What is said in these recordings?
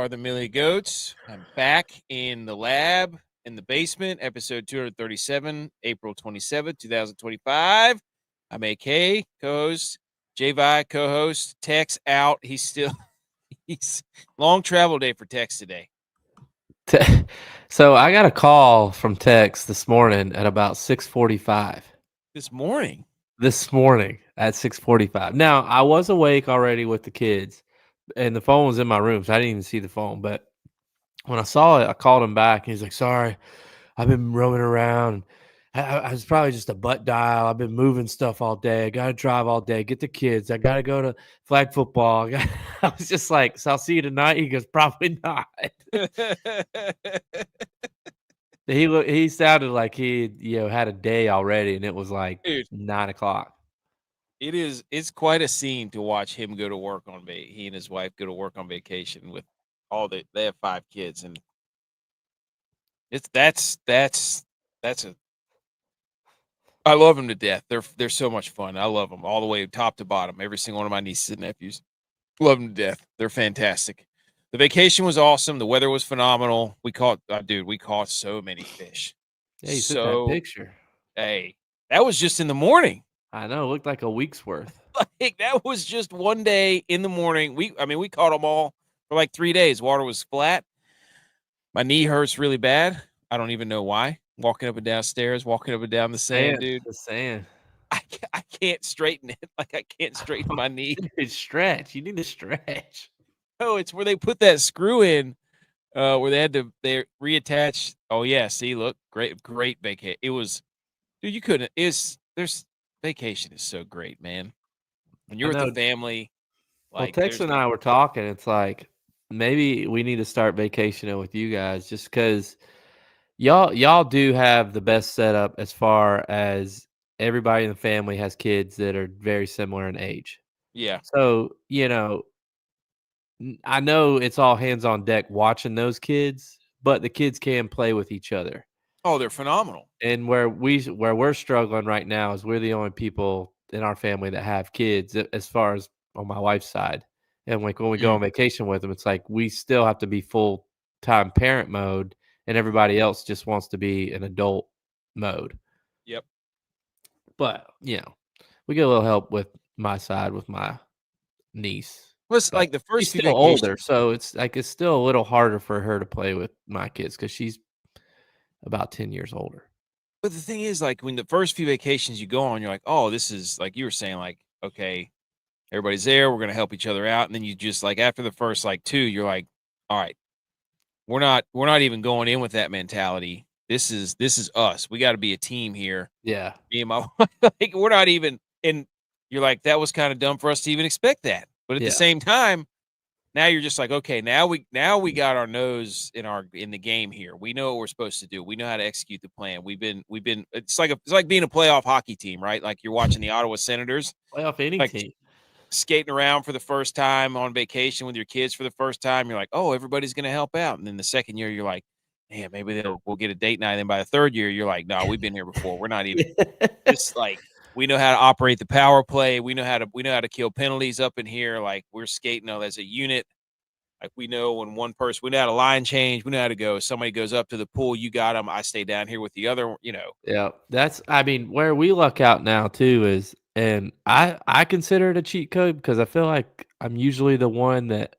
are the Millie Goats. I'm back in the lab, in the basement, episode 237, April 27th, 2025. I'm AK, co-host. J.U.Y.S, co-host. Tex out. He's long travel day for Tex today. So I got a call from Tex this morning at about 6:45. This morning? This morning at 6:45. Now, I was awake already with the kids, and the phone was in my room, so I didn't even see the phone. But when I saw it, I called him back, and he's like, "Sorry, I've been roaming around. I was probably just a butt dial. I've been moving stuff all day. I got to drive all day, get the kids. I got to go to flag football." I was just like, "So I'll see you tonight." He goes, "Probably not." He sounded like he had a day already, and it was like Dude, 9:00. It's quite a scene to watch him go to work on he and his wife go to work on vacation with they have 5 kids, and that's a I love them to death. They're so much fun. I love them all the way top to bottom. Every single one of my nieces and nephews, love them to death. They're fantastic. The vacation was awesome. The weather was phenomenal. We caught so many fish. Yeah, you sent that picture. Hey, that was just in the morning. I know, it looked like a week's worth. Like that was just one day in the morning. We caught them all for like 3 days. Water was flat. My knee hurts really bad. I don't even know why. Walking up and down stairs, walking up and down the sand, dude. The sand. I can't straighten it. Like I can't straighten my knee. It's stretch. You need to stretch. Oh, it's where they put that screw in, where they reattach. Oh yeah, see, look, great vacation. It was, dude. You couldn't. Vacation is so great, man. When you're with the family. Like, well, Tex and I were talking. It's like maybe we need to start vacationing with you guys, just because y'all do have the best setup as far as everybody in the family has kids that are very similar in age. Yeah. So I know it's all hands on deck watching those kids, but the kids can play with each other. Oh, they're phenomenal. And where we're struggling right now is we're the only people in our family that have kids, as far as on my wife's side. And like when we go on vacation with them, it's like we still have to be full-time parent mode, and everybody else just wants to be in adult mode. Yep. But, we get a little help with my side with my niece. Well, it's like the first few older, so it's still a little harder for her to play with my kids because she's about 10 years older. But the thing is, like, when the first few vacations you go on, you're like, oh, this is, like you were saying, like, okay, everybody's there, we're going to help each other out. And then you just, like, after the first, like, 2, you're like, all right, we're not even going in with that mentality. This is us. We got to be a team here. Yeah. Me and my wife, like, we're not even, and you're like, that was kind of dumb for us to even expect that. But at the same time, now you're just like, okay, now we got our nose in the game here. We know what we're supposed to do. We know how to execute the plan. We've been. It's like being a playoff hockey team, right? Like you're watching the Ottawa Senators, playoff any team, skating around for the first time on vacation with your kids for the first time. You're like, oh, everybody's going to help out. And then the second year, you're like, man, maybe we'll get a date night. And then by the third year, you're like, no, we've been here before. We're not even. It's like. We know how to operate the power play. We know how to kill penalties up in here. Like we're skating as a unit. Like we know when we know how to line change. We know how to go. Somebody goes up to the pool. You got them. I stay down here with the other, Yeah. Where we luck out now too is, and I consider it a cheat code because I feel like I'm usually the one that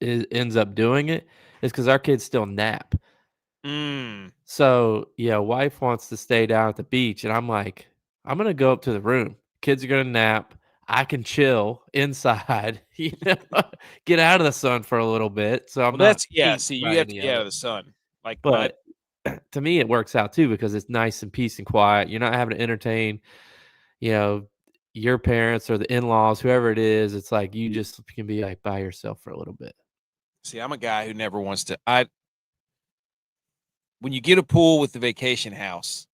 ends up doing it, is because our kids still nap. So, wife wants to stay down at the beach, and I'm like, I'm going to go up to the room. Kids are going to nap. I can chill inside, get out of the sun for a little bit. So see, you have to get out of the sun. Like, but to me, it works out too because it's nice and peace and quiet. You're not having to entertain, your parents or the in-laws, whoever it is. It's like you just can be like by yourself for a little bit. See, I'm a guy who never wants to. When you get a pool with the vacation house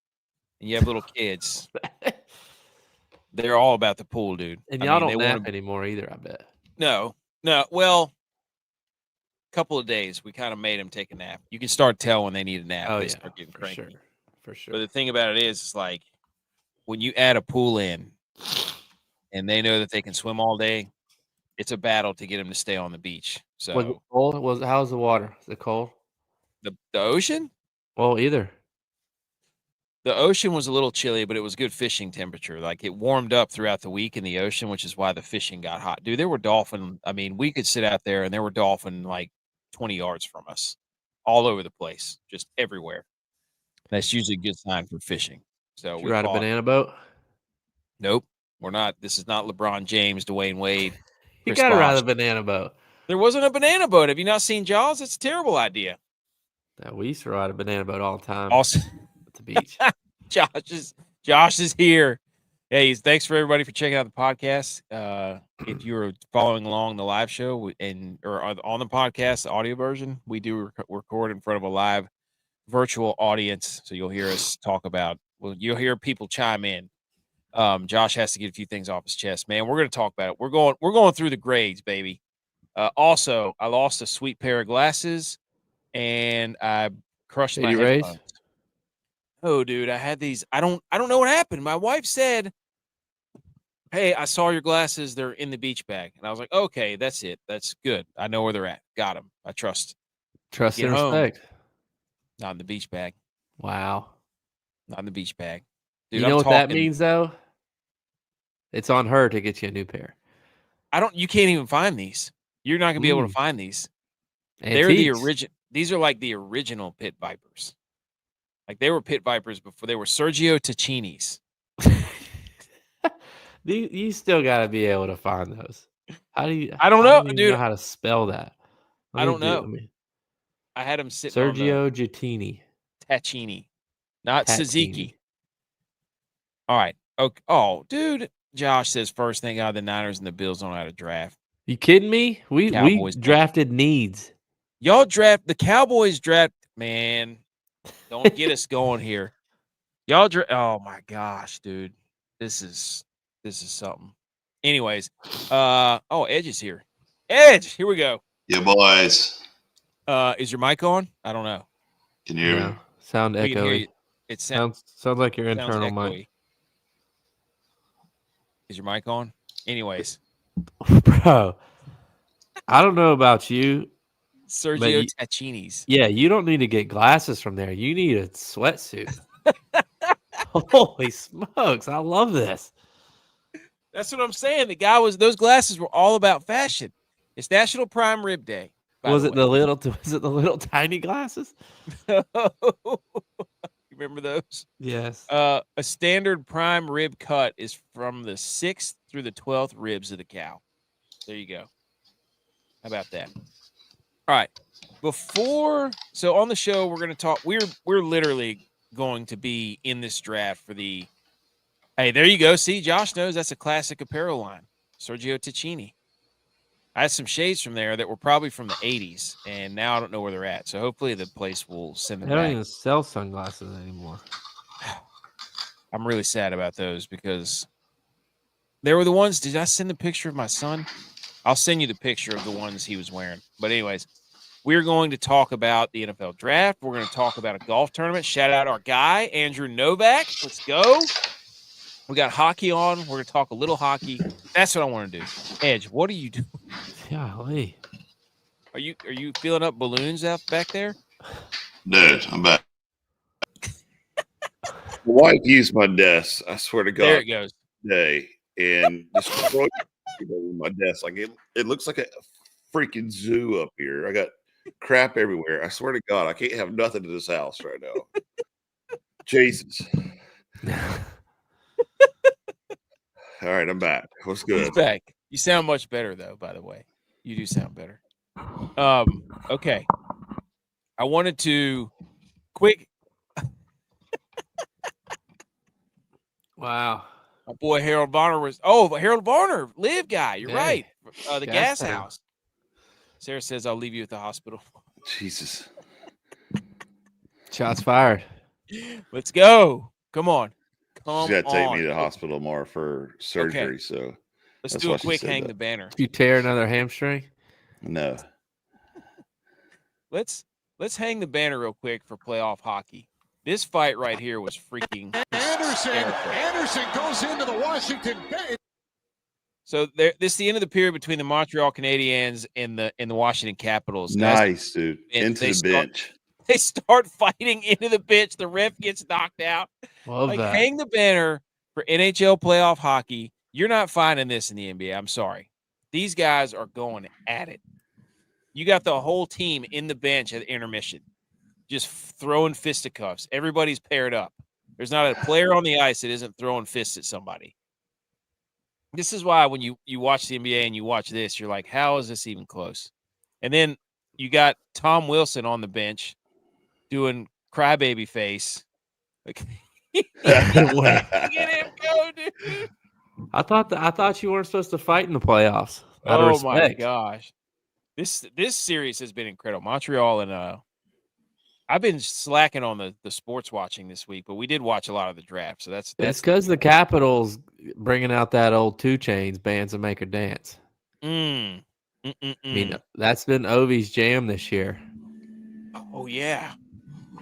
and you have little kids, they're all about the pool, dude. And y'all don't nap anymore either, I bet. No. Well, a couple of days, we kind of made them take a nap. You can start tell when they need a nap. Oh, they start getting cranky. For sure. But the thing about it is, it's like when you add a pool in and they know that they can swim all day, It's a battle to get him to stay on the beach. Was it So cold? How's the water? Is it cold? the ocean? Well, either. The ocean was a little chilly, but it was good fishing temperature. Like, it warmed up throughout the week in the ocean, which is why the fishing got hot. Dude, there were dolphin. I mean, we could sit out there and there were dolphin like 20 yards from us, all over the place, just everywhere. That's usually a good sign for fishing. So Did you we ride a caught. banana boat? Nope, we're not. This is not LeBron James, Dwayne Wade, You Chris gotta ride a Bosh. banana boat. There wasn't a banana boat. Have you not seen Jaws? It's a terrible idea. Yeah, we used to ride a banana boat all the time Also, at the beach. Josh is here. Hey, thanks for everybody for checking out the podcast. If you're following along the live show or on the podcast, the audio version, we do record in front of a live virtual audience, so you'll hear us talk about. Well, you'll hear people chime in. Josh has to get a few things off his chest, man. We're going to talk about it. We're going through the grades, baby. Also, I lost a sweet pair of glasses, and I crushed my headphones. Oh, dude, I had these. I don't know what happened. My wife said, "Hey, I saw your glasses. They're in the beach bag." And I was like, "Okay, that's it. That's good. I know where they're at. Got them. I trust." Trust Get and home. respect. Not in the beach bag. Wow. Not in the beach bag. Dude, you know what that means, though? It's on her to get you a new pair. You can't even find these. You're not going to be able to find these. Antiques. They're the original. These are like the original Pit Vipers. Like, they were Pit Vipers before. They were Sergio Tacchini's. You still got to be able to find those. How do you? I don't know, know, don't even dude. know how to spell that. I don't know. I had them sitting Sergio on Gittini. Tacchini, not Suzuki. All right. Okay. Oh, dude. Josh says first thing out of the Niners and the Bills don't know how to draft. You kidding me? We drafted needs. Y'all draft the Cowboys draft, man. Don't get us going here. Y'all oh my gosh, dude. This is something. Anyways, Edge is here. Edge, here we go. Yeah, boys. Is your mic on? I don't know. Can you hear me? Sound echoey. It sounds like your internal mic. Is your mic on? Anyways. Bro, I don't know about you. Sergio Tacchini's. Yeah, you don't need to get glasses from there. You need a sweatsuit. Holy smokes. I love this. That's what I'm saying. Those glasses were all about fashion. It's National Prime Rib Day. Was it the little tiny glasses? Remember those? Yes. A standard prime rib cut is from the 6th through the 12th ribs of the cow. There you go. How about that? All right. So on the show, we're going to talk. We're literally going to be in this draft for the. Hey, there you go. See, Josh knows that's a classic apparel line. Sergio Tacchini. I had some shades from there that were probably from the 80s, and now I don't know where they're at. So hopefully the place will send them back. They don't even sell sunglasses anymore. I'm really sad about those because they were the ones. Did I send the picture of my son? I'll send you the picture of the ones he was wearing. But anyways, we're going to talk about the NFL draft. We're going to talk about a golf tournament. Shout out our guy, Andrew Novak. Let's go. We got hockey on. We're going to talk a little hockey. That's what I want to do. Edge, what are you doing? Golly. Are you filling up balloons out back there? Dude, I'm back. My wife used my desk, I swear to God, there it goes. Today, and destroyed my desk. Like it looks like a freaking zoo up here. I got crap everywhere. I swear to God, I can't have nothing in this house right now. Jesus. All right, I'm back. What's good? He's back. You sound much better, though, by the way. You do sound better. Okay. I wanted to quick. Wow. My boy Harold Varner Harold Varner, live guy. You're right. The gas house. Sarah says, I'll leave you at the hospital. Jesus. Shots fired. Let's go. Come on. She's got to take me to the hospital more for surgery. Okay. So let's do a quick hang the banner. If you tear another hamstring? No. Let's hang the banner real quick for playoff hockey. This fight right here was freaking Anderson goes into the Washington bench. So this is the end of the period between the Montreal Canadiens and the Washington Capitals. Nice, dude. And Into they the bench. They start fighting into the bench. The ref gets knocked out. Love that. Hang the banner for NHL playoff hockey. You're not finding this in the NBA. I'm sorry. These guys are going at it. You got the whole team in the bench at intermission, just throwing fisticuffs. Everybody's paired up. There's not a player on the ice that isn't throwing fists at somebody. This is why when you watch the NBA and you watch this, you're like, how is this even close? And then you got Tom Wilson on the bench doing crybaby face. Like, Get him go, dude. I thought you weren't supposed to fight in the playoffs. Out of respect. My gosh. This series has been incredible. Montreal and I've been slacking on the sports watching this week, but we did watch a lot of the draft. So that's because the Capitals bringing out that old 2 Chainz bands and make her dance. I mean, that's been Ovi's jam this year. Oh yeah.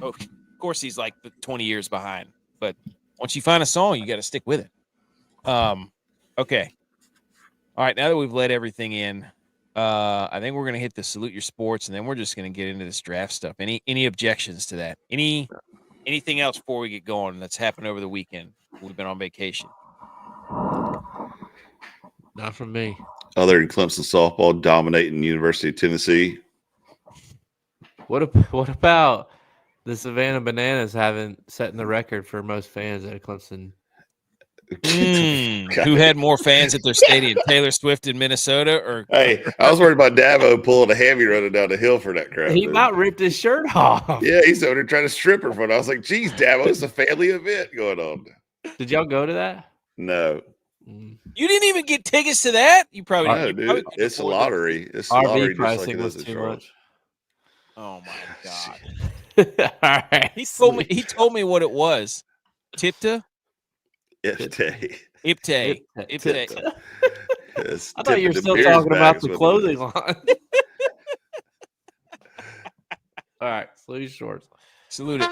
Oh, of course he's like 20 years behind, but once you find a song, you got to stick with it. Okay. All right. Now that we've let everything in, I think we're going to hit the salute your sports, and then we're just going to get into this draft stuff. Any objections to that? Anything else before we get going that's happened over the weekend? We've been on vacation. Not from me. Other than Clemson softball dominating University of Tennessee. What about the Savannah Bananas setting the record for most fans at a Clemson? Who had more fans at their stadium, Taylor Swift in Minnesota? Or hey, I was worried about Davo pulling a hammy running down the hill for that crap. He about ripped his shirt off. Yeah, he's over there trying to strip her for it. I was like, geez, Davo, it's a family event going on. Did y'all go to that? No. You didn't even get tickets to that? You probably No, dude. It's a lottery. It's a lottery. RV pricing was too much. Oh my god! All right. He told me what it was. Tipta. Ipte. I thought you were still talking about the clothing line. All right, salute your shorts. Salute it.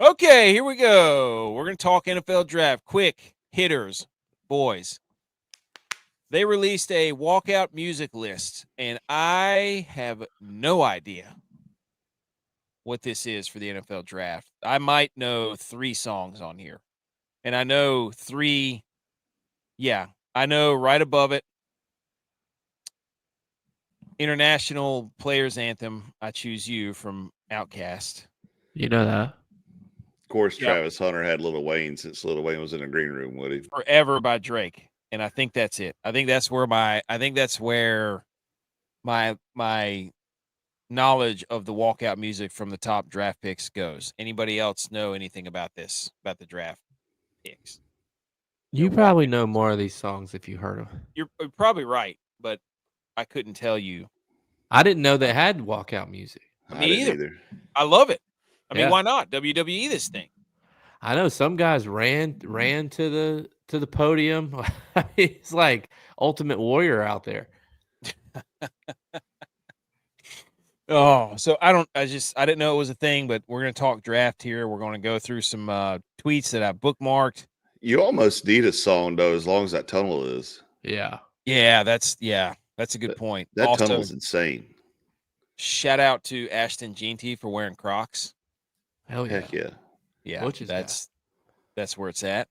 Okay, here we go. We're going to talk NFL draft. Quick hitters, boys. They released a walkout music list, and I have no idea what this is for the NFL draft. I might know 3 songs on here, and I know 3. Yeah, I know right above it. International Players Anthem, I Choose You from Outkast. You know that. Of course, Travis Hunter had Lil Wayne since Lil Wayne was in the green room with him. Forever by Drake. And I think that's it. I think that's where my knowledge of the walkout music from the top draft picks goes. Anybody else know anything about this, about the draft picks? You probably know more of these songs if you heard them. You're probably right, but I couldn't tell you. I didn't know they had walkout music. Me either. I love it. I mean, why not? WWE this thing. I know some guys ran to the podium. It's like Ultimate Warrior out there. So I didn't know it was a thing, but we're going to talk draft here. We're going to go through some tweets that I bookmarked. You almost need a song though, as long as that tunnel is. Yeah. Yeah, that's a good point. That also, tunnel is insane. Shout out to Ashton Jeanty for wearing Crocs. Hell yeah. Heck yeah. Yeah, that's where it's at.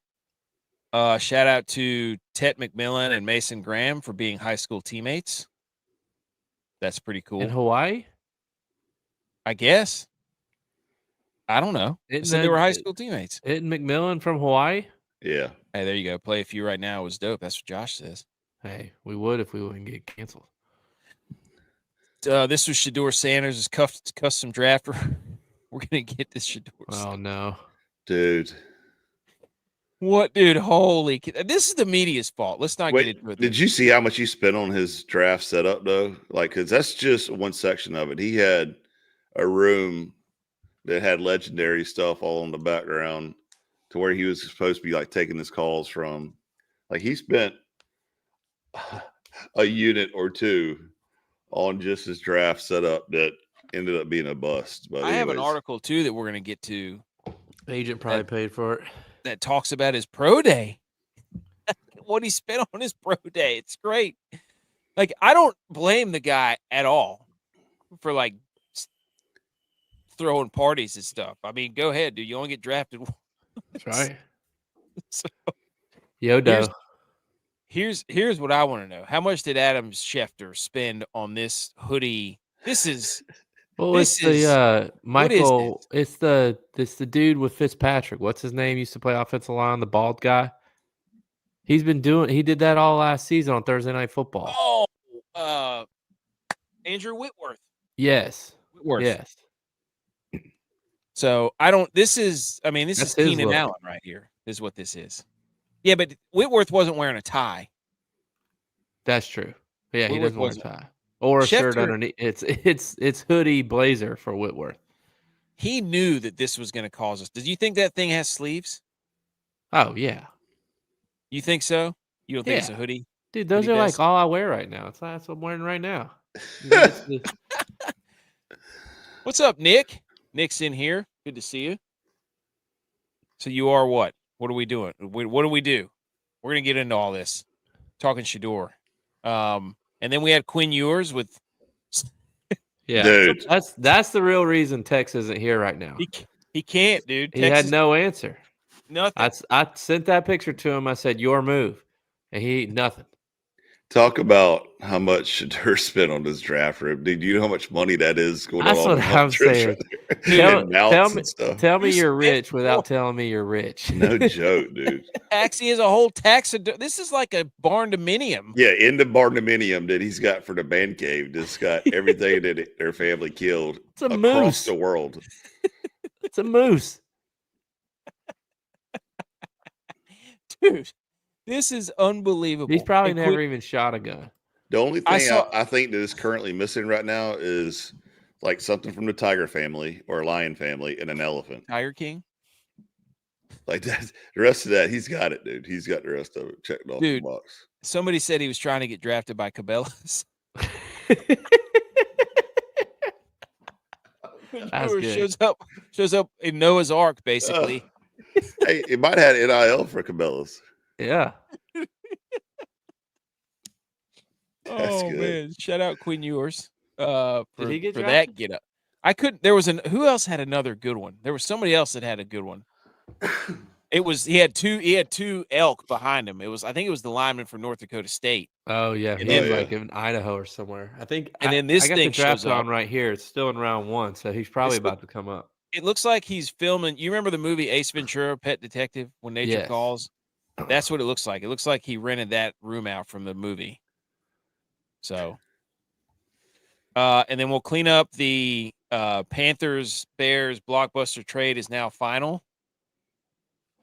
Shout out to Tet McMillan and Mason Graham for being high school teammates. That's pretty cool. In Hawaii? I guess. I don't know. So they were high school teammates. Isn't McMillan from Hawaii? Yeah. Hey, there you go. Play a few right now was dope. That's what Josh says. Hey, we would if we wouldn't get canceled. This was Shedeur Sanders' custom draft. We're going to get this Shedeur. Oh, no. Dude. What, dude? Holy. This is the media's fault. Let's not get into it. Did you see how much he spent on his draft setup, though? Like, because that's just one section of it. He had a room that had legendary stuff all in the background to where he was supposed to be, like, taking his calls from. Like, he spent a unit or two on just his draft setup that ended up being a bust. But I have an anyways, article too that we're going to get to Agent probably paid for it. that talks about his pro day. What he spent on his pro day. It's great. Like, I don't blame the guy at all for like throwing parties and stuff. I mean, go ahead, dude. You only get drafted once. That's right. So Yodo. here's what I want to know. How much did Adam Schefter spend on this hoodie? This is Well, this it's is the what is Michael. this? It's the dude with Fitzpatrick. What's his name? Used to play offensive line, the bald guy. He did that all last season on Thursday Night Football. Oh, Andrew Whitworth. Yes. Whitworth. Yes. So I don't. This is That's his Keenan look. Allen right here. Is what this is. Yeah, but Whitworth wasn't wearing a tie. That's true. Yeah, he Whitworth doesn't wear a wasn't. tie or a shirt Schefter- underneath. It's hoodie blazer for Whitworth. He knew that this was going to cause us. Did you think that thing has sleeves? Oh yeah, You think so? You don't think it's a Yeah. hoodie? dude, those Hoodie are vest? like all I wear right now. That's what I'm wearing right now. It's the- What's up, Nick? Nick's in here. Good to see you. So you are what? What are we doing? What do we do? We're gonna get into all this. Talking Shedeur. And then we had Quinn Ewers with yeah, dude, that's the real reason Tex isn't here right now. he can't, dude. He had no answer. nothing. I sent that picture to him. I said, "Your move," and he nothing. talk about how much Shedeur spent on this draft room. Dude, you know how much money that is going That's on what I'm saying. Tell me you're rich without telling me you're rich. No joke, dude. Taxi is a whole tax. This is like a barn dominium. Yeah, in the barndominium that he's got for the man cave, just got everything that their family killed It's a across moose. the world. It's a moose. Dude, this is unbelievable. He's probably And never even shot a gun. The only I thing saw- I think that is currently missing right now is like something from the tiger family or lion family and an elephant. Tiger King. Like that, the rest of that, he's got it, dude. He's got the rest of it checked off the Dude. box. Somebody said he was trying to get drafted by Cabela's. That's Ewers good. shows up in Noah's Ark, basically. Hey, it might have had NIL for Cabela's. Yeah. That's Oh good. man! Shout out Quinn Ewers. For he get for drafted? that get up. I couldn't. There was who else had another good one? There was somebody else that had a good one. It was he had two elk behind him. I think it was the lineman from North Dakota State. Oh yeah. And He's then- like in Idaho or somewhere. I think. And then this I got thing the draft shows up. on right here. It's still in round 1, so he's probably This look- about to come up. It looks like he's filming. You remember the movie Ace Ventura: Pet Detective when nature Yes. calls? That's what it looks like. It looks like he rented that room out from the movie. So, and then we'll clean up the Panthers Bears blockbuster trade is now final.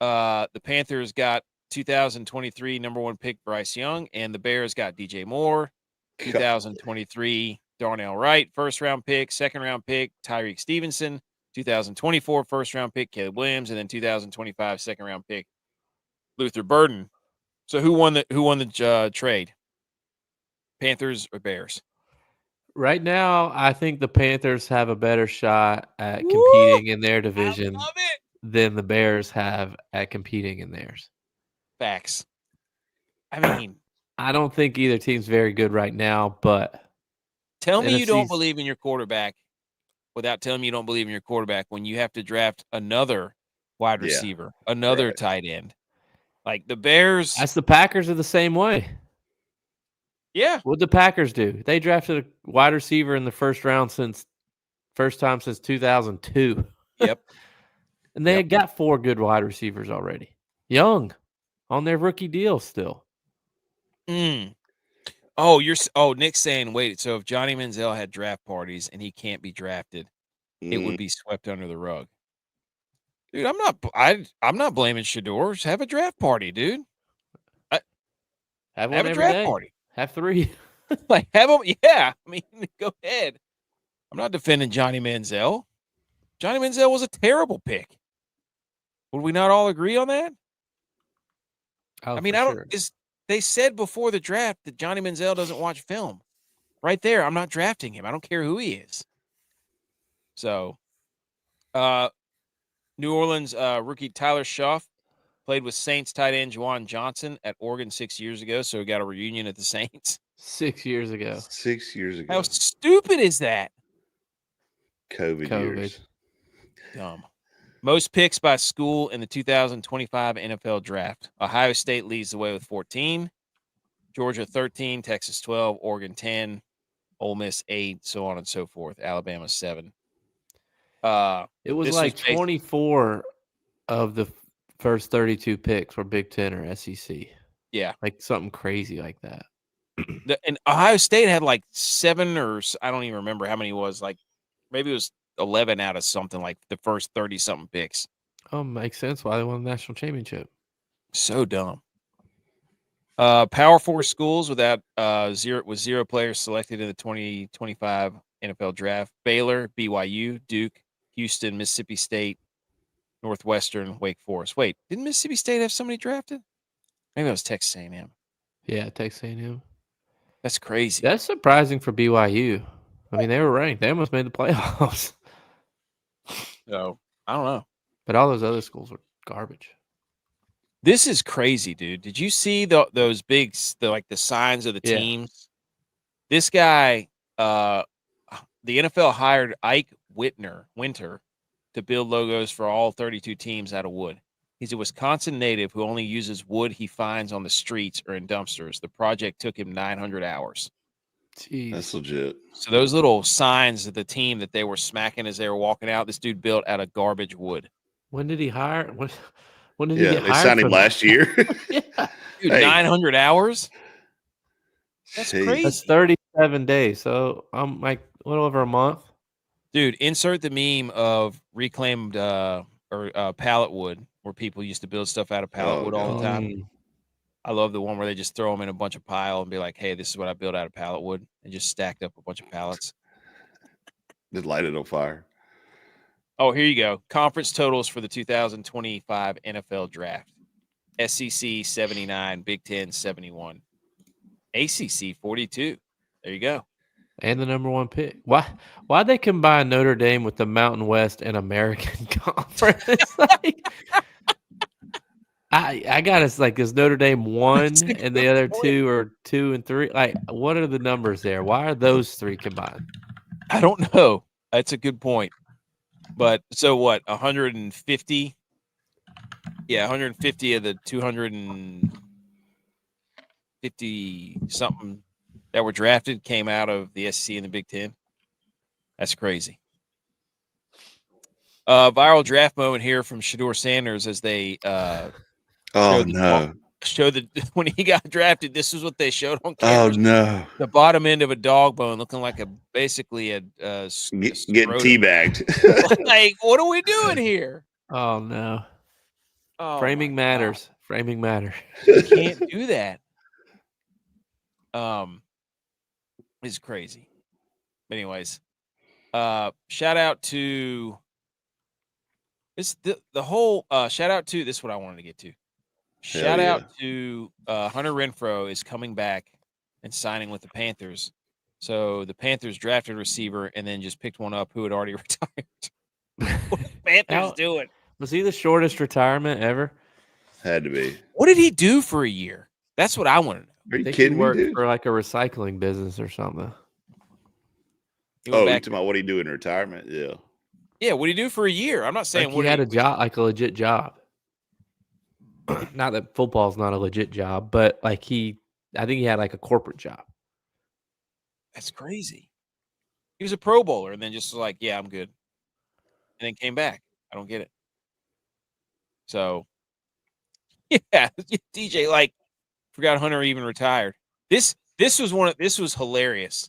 The Panthers got 2023 number 1 pick Bryce Young, and the Bears got DJ Moore, 2023 Darnell Wright, first round pick, second round pick Tyreek Stevenson, 2024 first round pick Caleb Williams, and then 2025 second round pick Luther Burden. So who won the trade? Panthers or Bears? Right now, I think the Panthers have a better shot at Woo! competing in their division I love it. than the Bears have at competing in theirs. Facts. I mean, I don't think either team's very good right now, but tell me you don't NFC's believe in your quarterback without telling me you don't believe in your quarterback when you have to draft another wide Yeah. receiver, another Right. tight end. Like the Bears. that's the Packers are the same way. Yeah. What'd the Packers do? They drafted a wide receiver in the first round first time since 2002. Yep. And they Yep. had got 4 good wide receivers already. Young on their rookie deal still. Mm. Oh, Nick's saying, wait, so if Johnny Manziel had draft parties and he can't be drafted, it would be swept under the rug. Dude, I'm not blaming Shedeur. Just have a draft party, dude. Have one Have a every draft day. party. Have 3. Like have them. Yeah. I mean, go ahead. I'm not defending Johnny Manziel. Johnny Manziel was a terrible pick. Would we not all agree on that? Oh, I mean, for I don't. sure. They said before the draft that Johnny Manziel doesn't watch film. Right there, I'm not drafting him. I don't care who he is. So, New Orleans rookie Tyler Schaff played with Saints tight end Juwan Johnson at Oregon 6 years ago. So we got a reunion at the Saints. 6 years ago. 6 years ago. How stupid is that? COVID years. Dumb. Most picks by school in the 2025 NFL Draft. Ohio State leads the way with 14. Georgia 13, Texas 12, Oregon 10, Ole Miss 8, so on and so forth. Alabama 7. It was like 24 of the first 32 picks were Big Ten or SEC. Yeah. Like something crazy like that. And Ohio State had like 7 or I don't even remember how many it was. Like maybe it was 11 out of something like the first 30-something picks. Oh, makes sense why they won the national championship. So dumb. Power 4 schools without zero players selected in the 2025 NFL Draft. Baylor, BYU, Duke, Houston, Mississippi State, Northwestern, Wake Forest. Wait, didn't Mississippi State have somebody drafted? Maybe it was Texas A&M. Yeah, Texas A&M. That's crazy. That's surprising for BYU. I mean, they were ranked. They almost made the playoffs. So, I don't know. But all those other schools were garbage. This is crazy, dude. Did you see those big, the signs of the teams? This guy, the NFL hired Ike Winter to build logos for all 32 teams out of wood. He's a Wisconsin native who only uses wood he finds on the streets or in dumpsters. The project took him 900 hours. Jeez. That's legit. So those little signs of the team that they were smacking as they were walking out, this dude built out of garbage wood. When did he hire? When did he get hired? They signed him last year. Yeah. Dude, 900 hours? That's crazy. That's 37 days. So I'm like a little over a month. Dude, insert the meme of reclaimed pallet wood where people used to build stuff out of pallet wood all the time. I love the one where they just throw them in a bunch of pile and be like, hey, this is what I built out of pallet wood, and just stacked up a bunch of pallets. Just light it on fire. Oh, here you go. Conference totals for the 2025 NFL Draft. SEC 79, Big Ten 71, ACC 42. There you go. And the number 1 pick. Why'd they combine Notre Dame with the Mountain West and American Conference? I got us like, is Notre Dame 1 and the other 2 are 2 and 3? Like, what are the numbers there? Why are those 3 combined? I don't know. That's a good point. But so what? 150? Yeah, 150 of the 250 something that were drafted came out of the SEC and the Big Ten. That's crazy. Viral draft moment here from Shedeur Sanders as they showed that when he got drafted, this is what they showed on camera. Oh no! The bottom end of a dog bone, looking like basically a getting teabagged. Like, what are we doing here? Oh no! Oh, Framing matters. God. Framing matters. You can't do that. It's crazy. Anyways, shout out to this the whole shout out to this is what I wanted to get to. Shout out to Hunter Renfrow is coming back and signing with the Panthers. So the Panthers drafted a receiver and then just picked one up who had already retired. What the Panthers doing? Was he the shortest retirement ever? Had to be. What did he do for a year? That's what I want to know. Are you kidding me, dude? For like a recycling business or something. You talking about what he do in retirement? Yeah. Yeah, what did he do for a year? I'm not saying he had a job, like a legit job. Not that football's not a legit job, but like I think he had like a corporate job. That's crazy. He was a Pro Bowler and then just was like, yeah, I'm good. And then came back. I don't get it. So, yeah, DJ, like, forgot Hunter even retired. This was hilarious.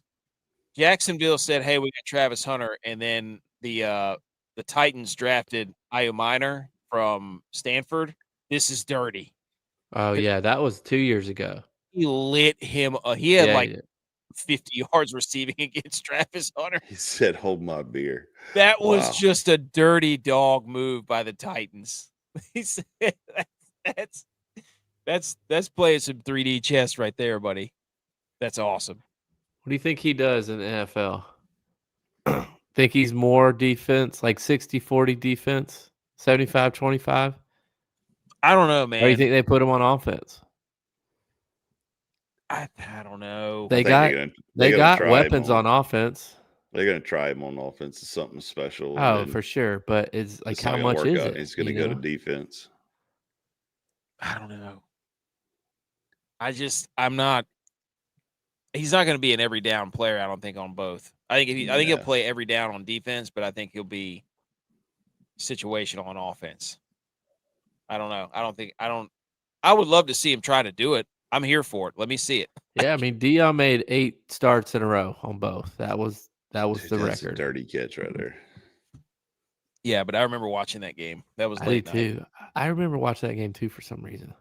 Jacksonville said, hey, we got Travis Hunter, and then the Titans drafted Io Minor from Stanford. This is dirty. Oh yeah, that was 2 years ago. He lit him. He had 50 yards receiving against Travis Hunter. He said, "Hold my beer." That was just a dirty dog move by the Titans. He said, "That's playing some 3D chess right there, buddy. That's awesome." What do you think he does in the NFL? Think he's more defense, like 60-40 defense, 75-25? I don't know, Or do you man. think they put him on offense? I don't know. I They think got they're gonna try weapons him on offense. They're gonna try him on offense as something special, and Oh, then for sure. But it's like, it's not how gonna much work is out. it? He's gonna go to defense. I don't know. I'm not. He's not going to be an every down player. I don't think on both. I think he'll play every down on defense, but I think he'll be situational on offense. I don't know. I would love to see him try to do it. I'm here for it. Let me see it. Yeah, I mean, Dion made 8 starts in a row on both. That was Dude, the that's record. a dirty catch right there. Yeah, but I remember watching that game. That was I late do night. too. I remember watching that game too for some reason.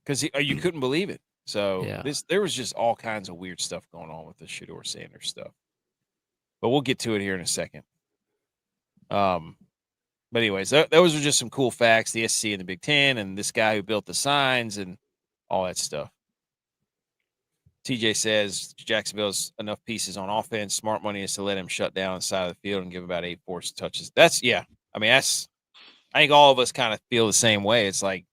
Because you couldn't believe it. So Yeah. there was just all kinds of weird stuff going on with the Shedeur Sanders stuff. But we'll get to it here in a second. But anyways, those are just some cool facts. The SEC and the Big Ten, and this guy who built the signs and all that stuff. TJ says Jacksonville's enough pieces on offense. Smart money is to let him shut down the side of the field and give about 8 forced touches. I think all of us kind of feel the same way. It's like,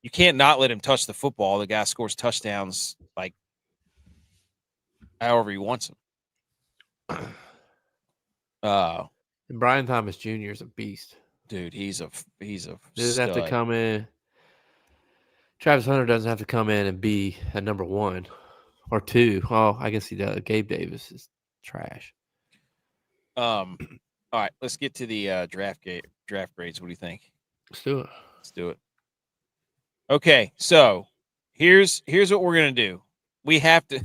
you can't not let him touch the football. The guy scores touchdowns like however he wants them. And Brian Thomas Jr. is a beast. Dude, he's a Doesn't have to come in. Travis Hunter doesn't have to come in and be a number 1 or 2. Oh, I guess he does. Gabe Davis is trash. All right, let's get to the draft grades. What do you think? Let's do it. Let's do it. Okay, so here's what we're gonna do. We have to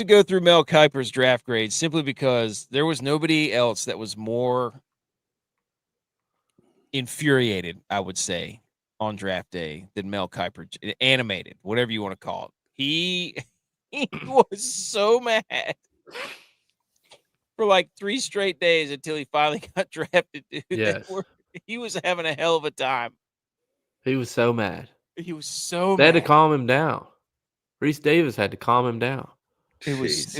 go through Mel Kiper's draft grades simply because there was nobody else that was more infuriated, I would say, on draft day than Mel Kiper. Animated, whatever you want to call it. He was so mad for like 3 straight days until he finally got drafted. Dude. Yes. He was having a hell of a time. He was so mad. He was so They mad. had to calm him down. Reese Davis had to calm him down. It was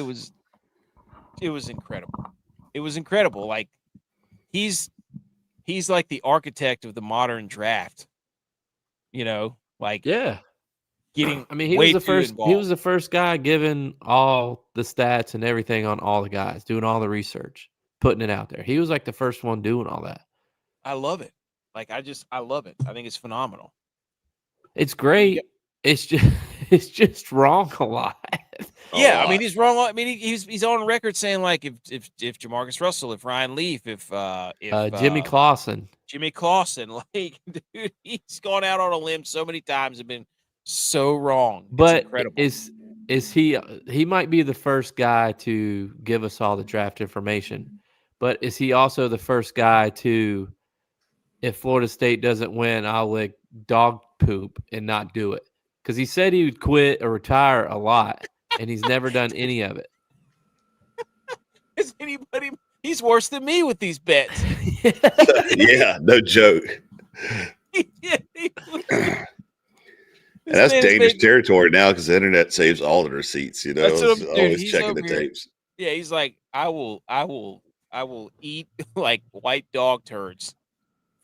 incredible. It was incredible. Like he's like the architect of the modern draft. Yeah. Getting. I mean, he was the first guy giving all the stats and everything on all the guys, doing all the research, putting it out there. He was like the first one doing all that. I love it. Like I love it. I think it's phenomenal. It's great. Yeah. It's just wrong a lot. Yeah, I mean he's wrong. I mean he's on record saying like if Jamarcus Russell, if Ryan Leaf, if Jimmy Clausen, like dude, he's gone out on a limb so many times and been so wrong. But it's incredible. Is he might be the first guy to give us all the draft information, but is he also the first guy to, if Florida State doesn't win, I'll lick dog poop and not do it? Because he said he would quit or retire a lot, and he's never done any of it. Is anybody? He's worse than me with these bets. Yeah, no joke. And that's dangerous territory now because the internet saves all the receipts. That's always checking the tapes. Yeah, he's like, I will eat like white dog turds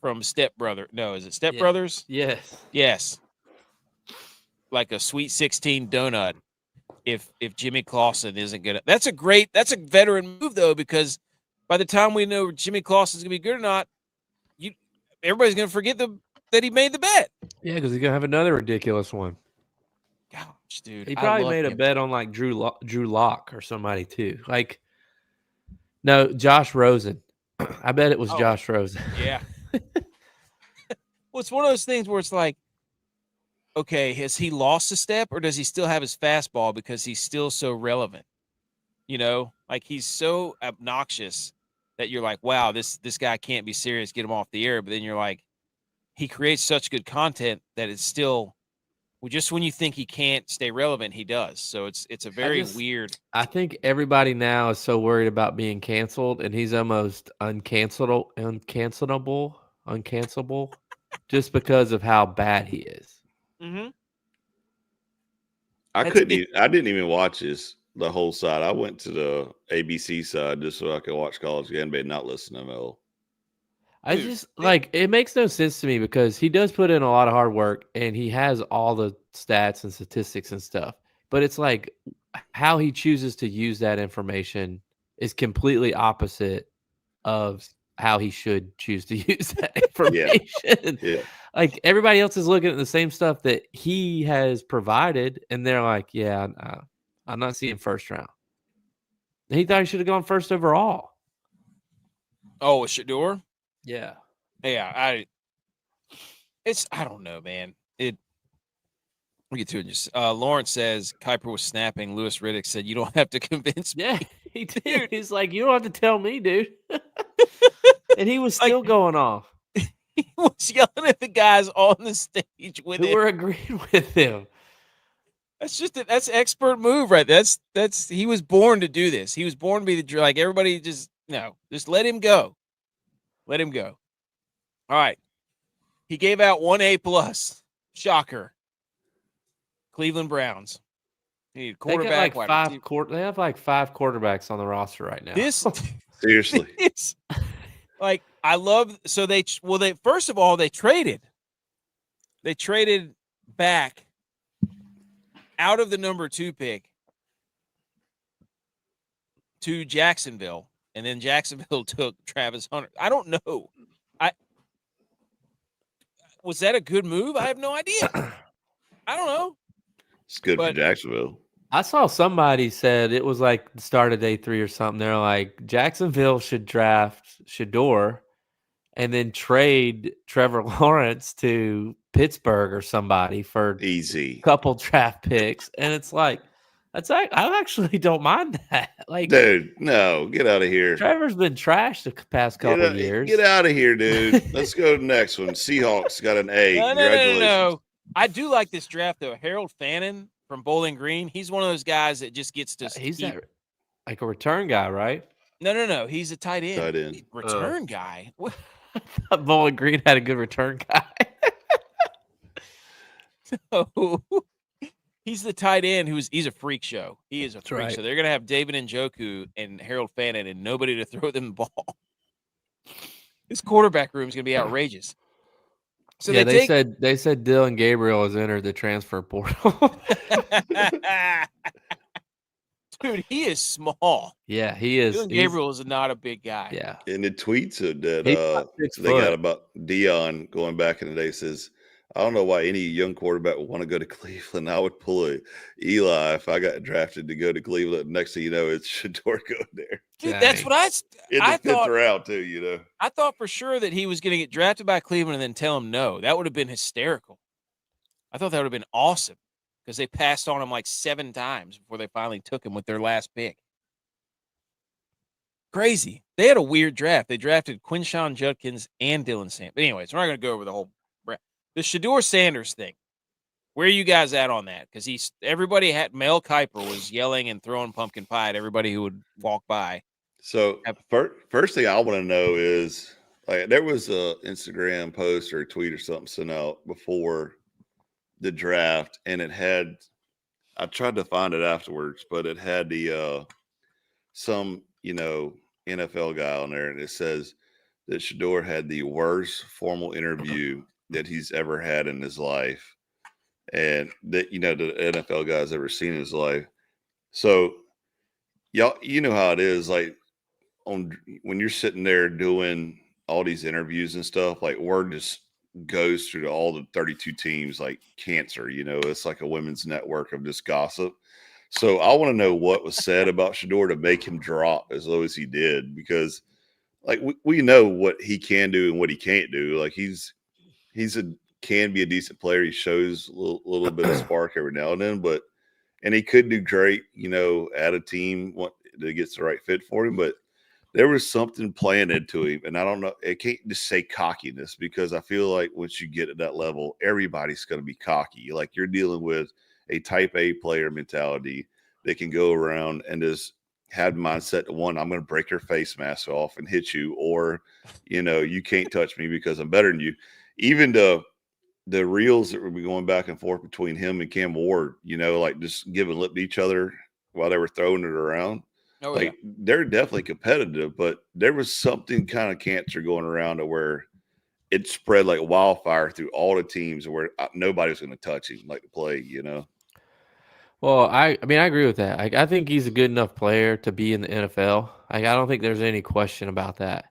from Step Brother. No, is it Step Brothers? Yes. Like a Sweet 16 donut. If Jimmy Clausen isn't good, that's a veteran move though, because by the time we know Jimmy Clausen's gonna be good or not, everybody's gonna forget that he made the bet. Yeah, because he's gonna have another ridiculous one. Gosh, dude, he probably made a bet on like Drew Lock or somebody too. Like, no, Josh Rosen. I bet it was Josh Rosen. Yeah. Well, it's one of those things where it's like, okay, has he lost a step or does he still have his fastball because he's still so relevant? Like he's so obnoxious that you're like, wow, this guy can't be serious. Get him off the air. But then you're like, he creates such good content that it's still, just when you think he can't stay relevant, he does. So it's a very weird. I think everybody now is so worried about being canceled, and he's almost uncancelable, just because of how bad he is. Mm-hmm. I didn't even watch his the whole side. I went to the ABC side just so I could watch college game, but not listen to ML. I Dude, just it makes no sense to me because he does put in a lot of hard work and he has all the stats and statistics and stuff. But it's like how he chooses to use that information is completely opposite of how he should choose to use that information. Yeah. Like everybody else is looking at the same stuff that he has provided, and they're like, "Yeah, I'm not seeing first round." And he thought he should have gone first overall. Oh, Shedeur? Yeah. Yeah, I don't know, man. We'll get to it. Just Lawrence says Kuiper was snapping. Lewis Riddick said, "You don't have to convince me." Yeah, he did. He's like, "You don't have to tell me, dude." And he was Like- still going off. He was yelling at the guys on the stage with Who him. were agreeing with him. That's expert move, right? That's he was born to do this. He was born to be like everybody. Just let him go. Let him go. All right. He gave out 1A plus. Shocker. Cleveland Browns. He need quarterback. They have like 5 quarterbacks on the roster right now. This Seriously. it's like I love. So they first of all they traded. They traded back out of the number 2 pick to Jacksonville, and then Jacksonville took Travis Hunter. I don't know. Was that a good move? I have no idea. I don't know. It's good for Jacksonville. I saw somebody said it was like the start of day 3 or something. They're like, Jacksonville should draft Shedeur and then trade Trevor Lawrence to Pittsburgh or somebody for easy couple draft picks. And it's like, I actually don't mind that. Like, dude, no, get out of here. Trevor's been trashed the past couple of years. Get out of here, dude. Let's go to the next one. Seahawks got an A. Congratulations. No. I do like this draft though. Harold Fannin from Bowling Green. He's one of those guys that just gets to. He's like a return guy, right? No. He's a tight end. Tight end. Return guy. What? I thought Bowling Green had a good return guy. So, he's the tight end he's a freak show. He is a freak right. show. They're going to have David Njoku and Harold Fannin and nobody to throw them the ball. This quarterback room is going to be outrageous. So yeah, they said Dylan Gabriel has entered the transfer portal. Dude, he is small. Yeah, he is. Dylan Gabriel is not a big guy. Yeah. And the tweets that they foot. got about Dion going back in the day says, I don't know why any young quarterback would want to go to Cleveland. I would pull a Eli if I got drafted to go to Cleveland. Next thing you know, it's Shedeur going there. Dude, that's what I thought. Round too, you know. I thought for sure that he was going to get drafted by Cleveland and then tell him no. That would have been hysterical. I thought that would have been awesome because they passed on him like 7 times before they finally took him with their last pick. Crazy. They had a weird draft. They drafted Quinshon Judkins and Dylan Sanders. But anyways, we're not going to go over the whole draft. The Shedeur Sanders thing. Where are you guys at on that? Because Mel Kiper was yelling and throwing pumpkin pie at everybody who would walk by. So first thing I want to know is like there was a Instagram post or a tweet or something sent out before the draft, and it had I tried to find it afterwards, but it had the some NFL guy on there, and it says that Shedeur had the worst formal interview that he's ever had in his life, and that the NFL guy's ever seen in his life. So y'all, you know how it is, like when you're sitting there doing all these interviews and stuff, like word just goes through to all the 32 teams like cancer. It's like a women's network of just gossip. So I want to know what was said about Shedeur to make him drop as low as he did, because like we know what he can do and what he can't do. Like can be a decent player. He shows a little bit of spark every now and then, and he could do great, at a team that gets the right fit for him. But there was something planted to him, and I don't know. It can't just say cockiness, because I feel like once you get at that level, everybody's going to be cocky. Like you're dealing with a type A player mentality that can go around and just have the mindset to I'm going to break your face mask off and hit you, or you can't touch me because I'm better than you. Even the reels that would be going back and forth between him and Cam Ward, like just giving lip to each other while they were throwing it around. Oh, Like they're definitely competitive, but there was something kind of cancer going around to where it spread like wildfire through all the teams where nobody was going to touch him like the plague, you know? Well, I mean, I agree with that. I think he's a good enough player to be in the NFL. Like, I don't think there's any question about that.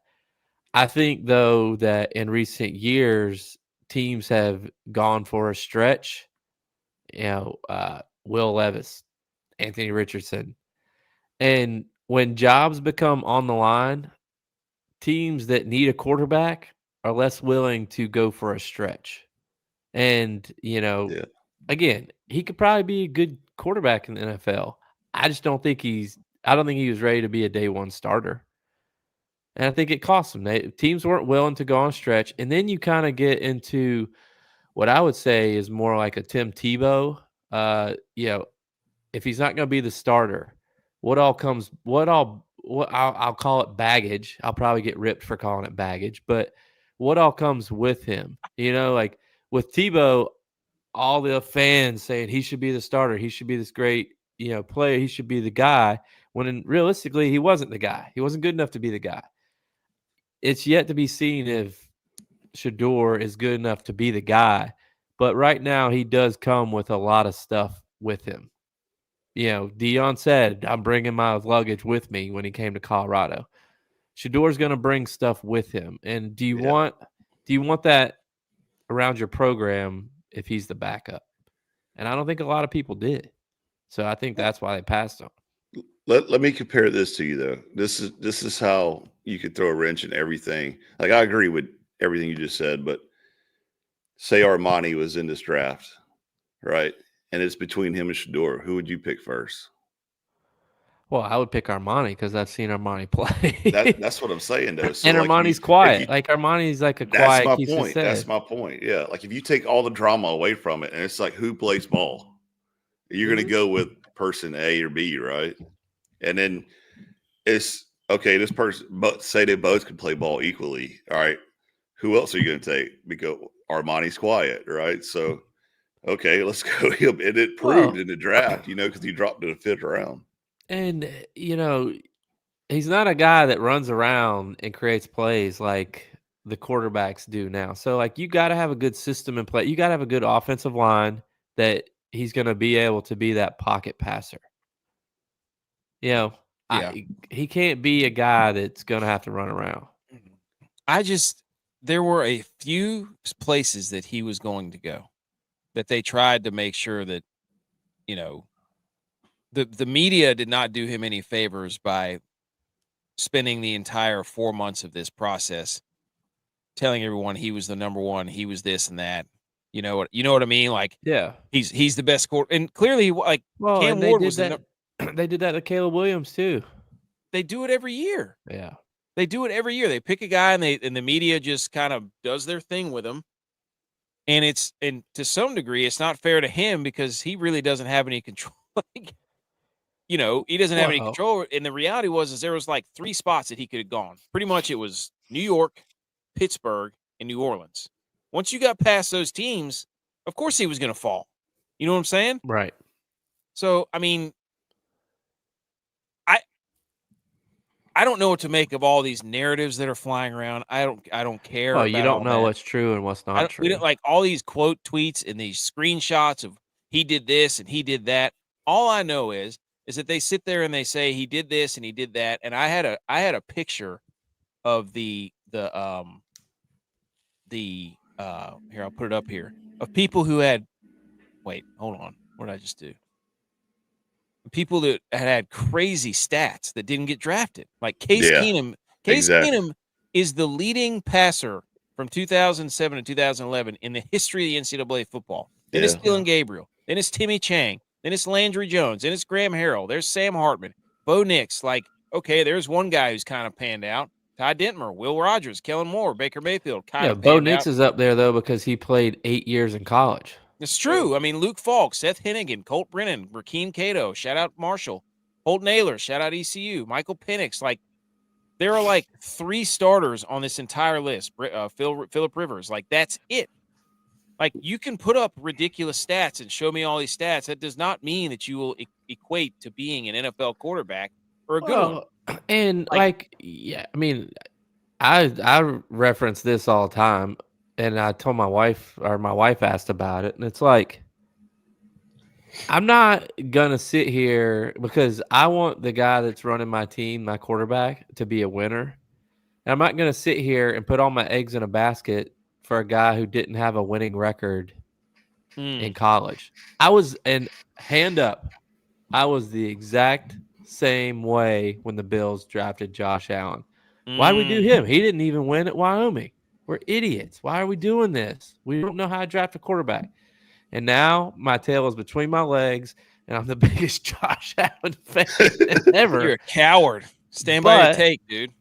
I think, though, that in recent years, teams have gone for a stretch. Will Levis, Anthony Richardson. And when jobs become on the line, teams that need a quarterback are less willing to go for a stretch. And, Yeah. again, he could probably be a good quarterback in the NFL. I just don't think he was ready to be a day one starter. And I think it cost them. Teams weren't willing to go on stretch. And then you kind of get into what I would say is more like a Tim Tebow. If he's not going to be the starter, I'll call it baggage. I'll probably get ripped for calling it baggage, but what all comes with him? Like with Tebow, all the fans saying he should be the starter. He should be this great, player. He should be the guy. When realistically, he wasn't the guy. He wasn't good enough to be the guy. It's yet to be seen if Shedeur is good enough to be the guy. But right now, he does come with a lot of stuff with him. Deion said, I'm bringing my luggage with me when he came to Colorado. Shedeur's going to bring stuff with him. And do you want that around your program if he's the backup? And I don't think a lot of people did. So I think that's why they passed him. Let me compare this to you though. This is how you could throw a wrench in everything. Like I agree with everything you just said, but say Armani was in this draft, right? And it's between him and Shedeur. Who would you pick first? Well, I would pick Armani because I've seen Armani play. That's what I'm saying though. So and like Armani's quiet. Like Armani's like a quiet. That's my point. That's my point. Yeah. Like if you take all the drama away from it and it's like who plays ball, you're going to go with person A or B, right? And then it's okay. This person, but say they both can play ball equally. All right. Who else are you going to take? Because Armani's quiet, right? So, okay, let's go him. And it proved in the draft, because he dropped in the 5th round. And, he's not a guy that runs around and creates plays like the quarterbacks do now. So, like, you got to have a good system in play. You got to have a good offensive line that he's going to be able to be that pocket passer. He can't be a guy that's going to have to run around. There were a few places that he was going to go that they tried to make sure that, the media did not do him any favors by spending the entire 4 months of this process telling everyone he was the number one, he was this and that. You know what I mean? Like, yeah, he's the best quarterback, and clearly, like, Cam Ward was they did that to Caleb Williams too. They do it every year. Yeah, they do it every year. They pick a guy, and the media just kind of does their thing with him. And to some degree, it's not fair to him because he really doesn't have any control. He doesn't have any control. And the reality was there was like 3 spots that he could have gone. Pretty much it was New York, Pittsburgh, and New Orleans. Once you got past those teams, of course he was going to fall. You know what I'm saying? Right. So, I mean, I don't know what to make of all these narratives that are flying around. I don't care. Oh, you don't know what's true and what's not true. We don't like all these quote tweets and these screenshots of he did this and he did that. All I know is that they sit there and they say he did this and he did that. And I had a picture of the here, I'll put it up here, of people who had wait, hold on. What did I just do? People that had crazy stats that didn't get drafted. Like Case Keenum. Keenum is the leading passer from 2007 to 2011 in the history of the NCAA football. Then it's Dylan Gabriel. Then it's Timmy Chang. Then it's Landry Jones. Then it's Graham Harrell. There's Sam Hartman. Bo Nix. Like, okay, there's one guy who's kind of panned out. Ty Detmer, Will Rogers, Kellen Moore, Baker Mayfield. Bo Nix is up there, though, because he played 8 years in college. It's true. I mean, Luke Falk, Seth Hennigan, Colt Brennan, Rakeem Cato, shout out Marshall, Holton Naylor, shout out ECU, Michael Penix. Like, there are like 3 starters on this entire list. Phillip Rivers, like that's it. Like you can put up ridiculous stats and show me all these stats. That does not mean that you will equate to being an NFL quarterback or a good one. And yeah, I mean, I reference this all the time, and I told my wife asked about it, and it's like, I'm not gonna sit here because I want the guy that's running my team, my quarterback, to be a winner. And I'm not gonna sit here and put all my eggs in a basket for a guy who didn't have a winning record in college. And hand up, I was the exact same way when the Bills drafted Josh Allen. Why did we do him? He didn't even win at Wyoming. We're idiots. Why are we doing this? We don't know how to draft a quarterback. And now my tail is between my legs, and I'm the biggest Josh Allen fan ever. You're a coward. Stand by your take, dude.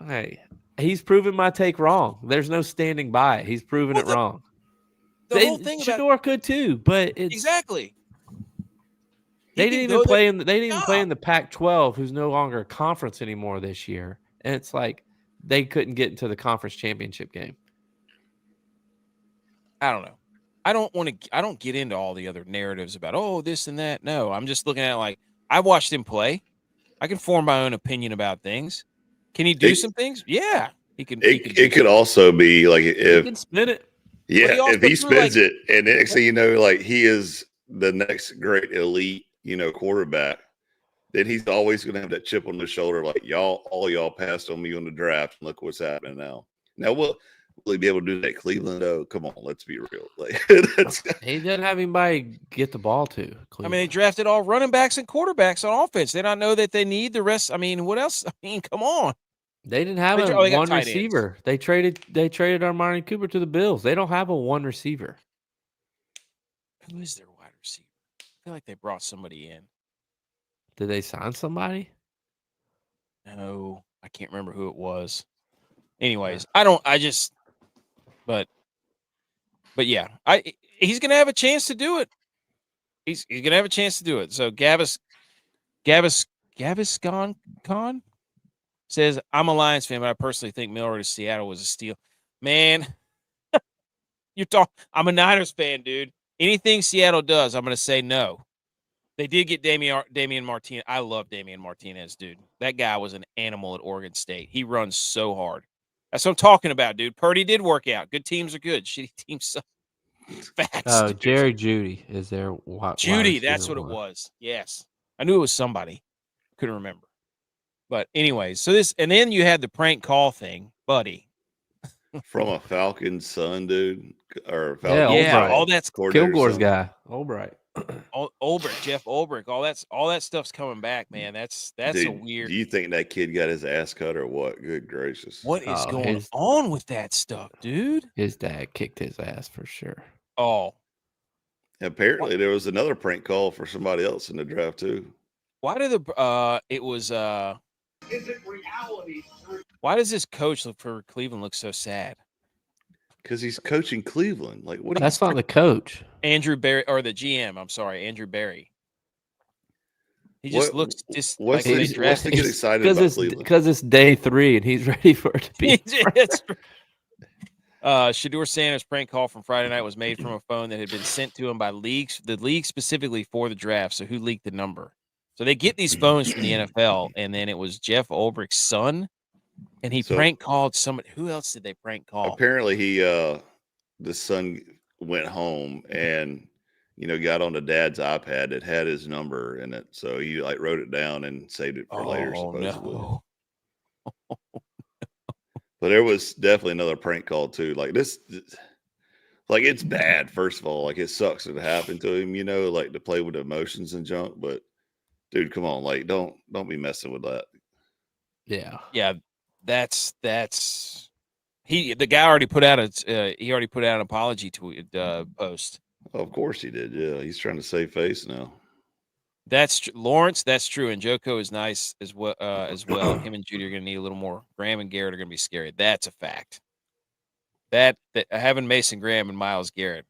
Hey, he's proven my take wrong. There's no standing by it. He's proven it wrong. The whole thing Shedeur could too, but it's exactly. They didn't even play in. They didn't even play in the Pac-12, who's no longer a conference anymore this year. And it's like they couldn't get into the conference championship game. I don't know. I don't get into all the other narratives about this and that. No, I'm just looking at it like I watched him play. I can form my own opinion about things. Can he do some things? Yeah, he can. It could also be like if he can spin it. Yeah, if he spins it, and next thing you know, like he is the next great elite, quarterback, then he's always going to have that chip on the shoulder, like all y'all passed on me on the draft, and look what's happening now. Now, will he be able to do that, Cleveland? Oh, come on, let's be real. Like he doesn't have anybody get the ball to. Cleveland. I mean, they drafted all running backs and quarterbacks on offense. They don't know that they need the rest. I mean, what else? I mean, come on. They didn't have one receiver. Ends. They traded Armani Cooper to the Bills. They don't have a one receiver. Who is their wide receiver? I feel like they brought somebody in. Did they sign somebody? No, I can't remember who it was. Anyways, but yeah, he's gonna have a chance to do it. He's gonna have a chance to do it. So Gavis Con says, I'm a Lions fan, but I personally think Miller to Seattle was a steal. Man, I'm a Niners fan, dude. Anything Seattle does, I'm going to say no. They did get Damian Martinez. I love Damian Martinez, dude. That guy was an animal at Oregon State. He runs so hard. That's what I'm talking about, dude. Purdy did work out. Good teams are good. Shitty teams suck. Facts. Oh, Jerry Jeudy is there. Jeudy, that's what it was. Yes. I knew it was somebody. Couldn't remember. But anyways, and then you had the prank call thing, buddy. From a Falcon son, dude. Or Falcon. Yeah, all that's Kilgore's guy. Albright. Jeff Ulbrich, all that stuff's coming back, man. That's dude, a weird. Do you think that kid got his ass cut or what? Good gracious. What is going on with that stuff, dude? His dad kicked his ass for sure. Oh. Apparently there was another prank call for somebody else in the draft too. Why did it was is it reality? Why does this coach for Cleveland look so sad? Because he's coaching Cleveland. Like what? That's not the coach. Andrew Barry, or the GM. I'm sorry, Andrew Barry. He just looks just what's to get excited about Cleveland? Because it's day 3 and he's ready for it to be. Shedeur Sanders' prank call from Friday night was made from a phone that had been sent to him by the league specifically for the draft. So who leaked the number? So they get these phones from the NFL, and then it was Jeff Ulbrich's son, and he prank called somebody. Who else did they prank call? Apparently, the son went home and got on the dad's iPad that had his number in it, so he wrote it down and saved it for later. Supposedly, no. But there was definitely another prank call too. Like this. Like it's bad. First of all, like it sucks that it happened to him. Like to play with emotions and junk, but. Dude, come on! Like, don't be messing with that. Yeah. That's the guy already put out an apology tweet post. Oh, of course he did. Yeah, he's trying to save face now. That's Lawrence. That's true, and Joko is nice as well. Him and Judy are going to need a little more. Graham and Garrett are going to be scary. That's a fact. That having Mason Graham and Myles Garrett,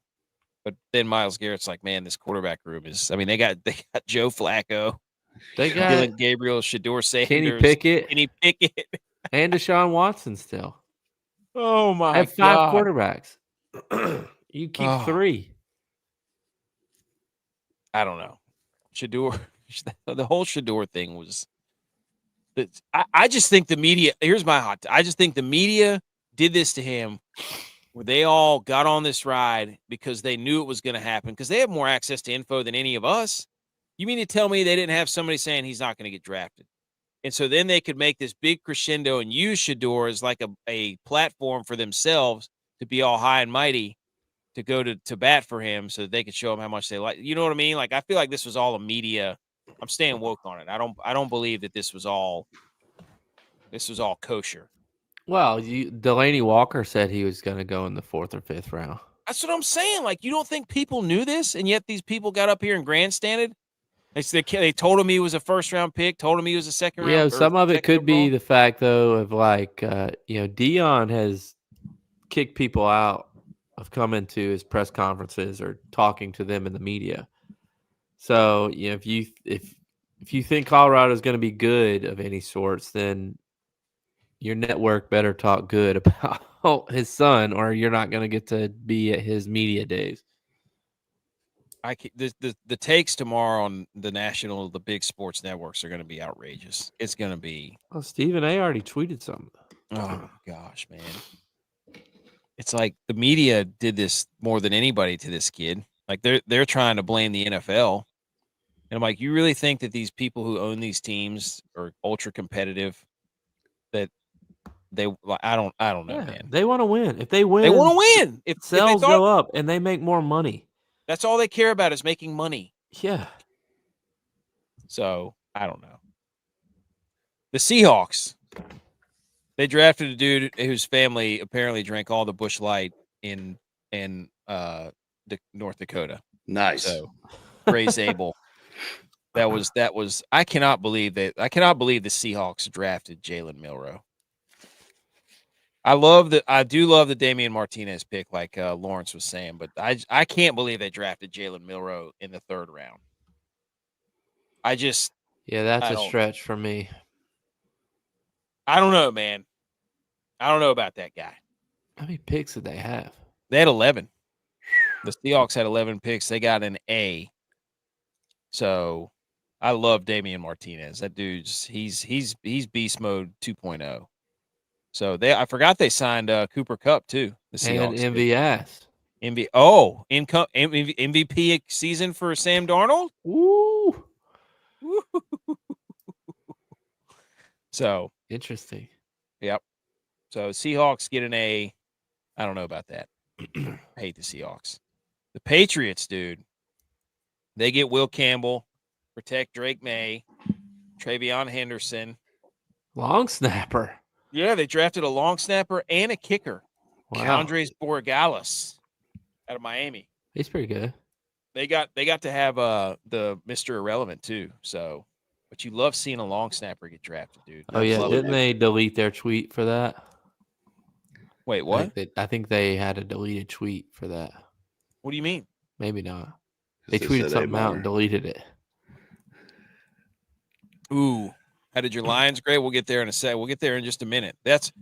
but then Myles Garrett's like, man, this quarterback room is. I mean, they got Joe Flacco. They got Dylan Gabriel, Shedeur Sanders, Kenny Pickett, and Deshaun Watson still. Oh my God! I have 5 quarterbacks. You keep 3. I don't know. Shedeur The whole Shedeur thing was. I just think the media. Here's my hot. I just think the media did this to him, where they all got on this ride because they knew it was going to happen because they have more access to info than any of us. You mean to tell me they didn't have somebody saying he's not going to get drafted? And so then they could make this big crescendo and use Shedeur as like a platform for themselves to be all high and mighty to go to bat for him so that they could show him how much they like. You know what I mean? Like, I feel like this was all a media. I'm staying woke on it. I don't believe that this was all kosher. Well, Delaney Walker said he was going to go in the 4th or 5th round. That's what I'm saying. Like, you don't think people knew this, and yet these people got up here and grandstanded? They told him he was a first-round pick, told him he was a second-round. Yeah, some of it could be the fact, though, of like, Dion has kicked people out of coming to his press conferences or talking to them in the media. So, if you think Colorado is going to be good of any sorts, then your network better talk good about his son, or you're not going to get to be at his media days. The takes tomorrow on the big sports networks are going to be outrageous. It's going to be. Oh, Stephen A. already tweeted something. Oh gosh, man! It's like the media did this more than anybody to this kid. Like they're trying to blame the NFL, and I'm like, you really think that these people who own these teams are ultra competitive? That I don't know, man. They want to win. If they win, they want to win. If sales go up and they make more money. That's all they care about is making money. Yeah. So, I don't know. The Seahawks. They drafted a dude whose family apparently drank all the Busch Light in North Dakota. Nice. So, Ray Zabel. That was I cannot believe the Seahawks drafted Jalen Milroe. I do love the Damian Martinez pick, like Lawrence was saying, but I can't believe they drafted Jalen Milroe in the 3rd round. That's a stretch for me. I don't know, man. I don't know about that guy. How many picks did they have? They had 11. The Seahawks had 11 picks. They got an A. So I love Damian Martinez. That dude's he's beast mode 2.0. So I forgot they signed Cooper Kupp too. The Seahawks and MVS. MVP season for Sam Darnold. Woo! So interesting. Yep. So Seahawks get an A. I don't know about that. I hate the Seahawks. The Patriots, dude. They get Will Campbell, protect Drake May, Travion Henderson, long snapper. Yeah, they drafted a long snapper and a kicker. Wow. Andres Borregales out of Miami. He's pretty good. They got to have the Mr. Irrelevant too. So, but you love seeing a long snapper get drafted, dude. Oh yeah, didn't they delete their tweet for that? Wait, what? I think they had a deleted tweet for that. What do you mean? Maybe not. They tweeted something out and deleted it. Ooh. How did your Lions grade? We'll get there in a sec. We'll get there in just a minute. This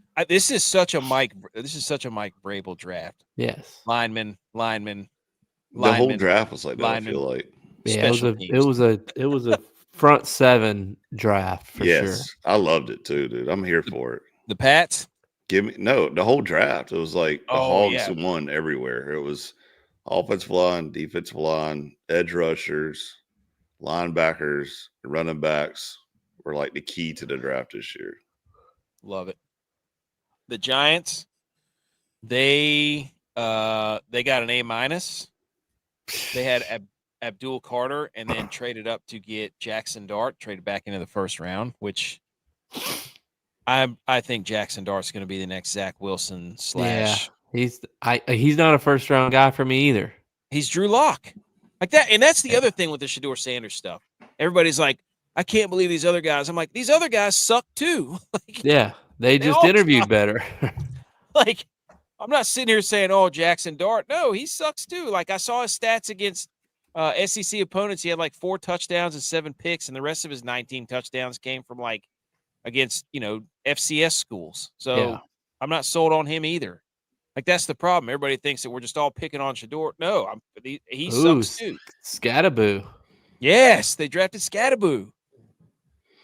is such a Mike Vrabel draft. Yes. Lineman. The whole draft was like that, I feel like. Yeah, it was a front 7 draft for sure. I loved it too, dude. I'm here for it. The Pats? The whole draft. It was like the Hogs won everywhere. It was offensive line, defensive line, edge rushers, linebackers, running backs. Were like the key to the draft this year. Love it. The Giants, they got an A-. They had Abdul Carter and then traded up to get Jackson Dart, traded back into the 1st round, which I think Jackson Dart's going to be the next Zach Wilson / Yeah, he's not a 1st round guy for me either. He's Drew Lock. Like that, and that's the other thing with the Shedeur Sanders stuff. Everybody's like, I can't believe these other guys. I'm like, these other guys suck too. They just interviewed better. Like, I'm not sitting here saying, oh, Jackson Dart. No, he sucks too. Like, I saw his stats against SEC opponents. He had like 4 touchdowns and 7 picks, and the rest of his 19 touchdowns came from like against, FCS schools. So I'm not sold on him either. Like, that's the problem. Everybody thinks that we're just all picking on Shedeur. No, he sucks too. Scataboo. Yes, they drafted Scattaboo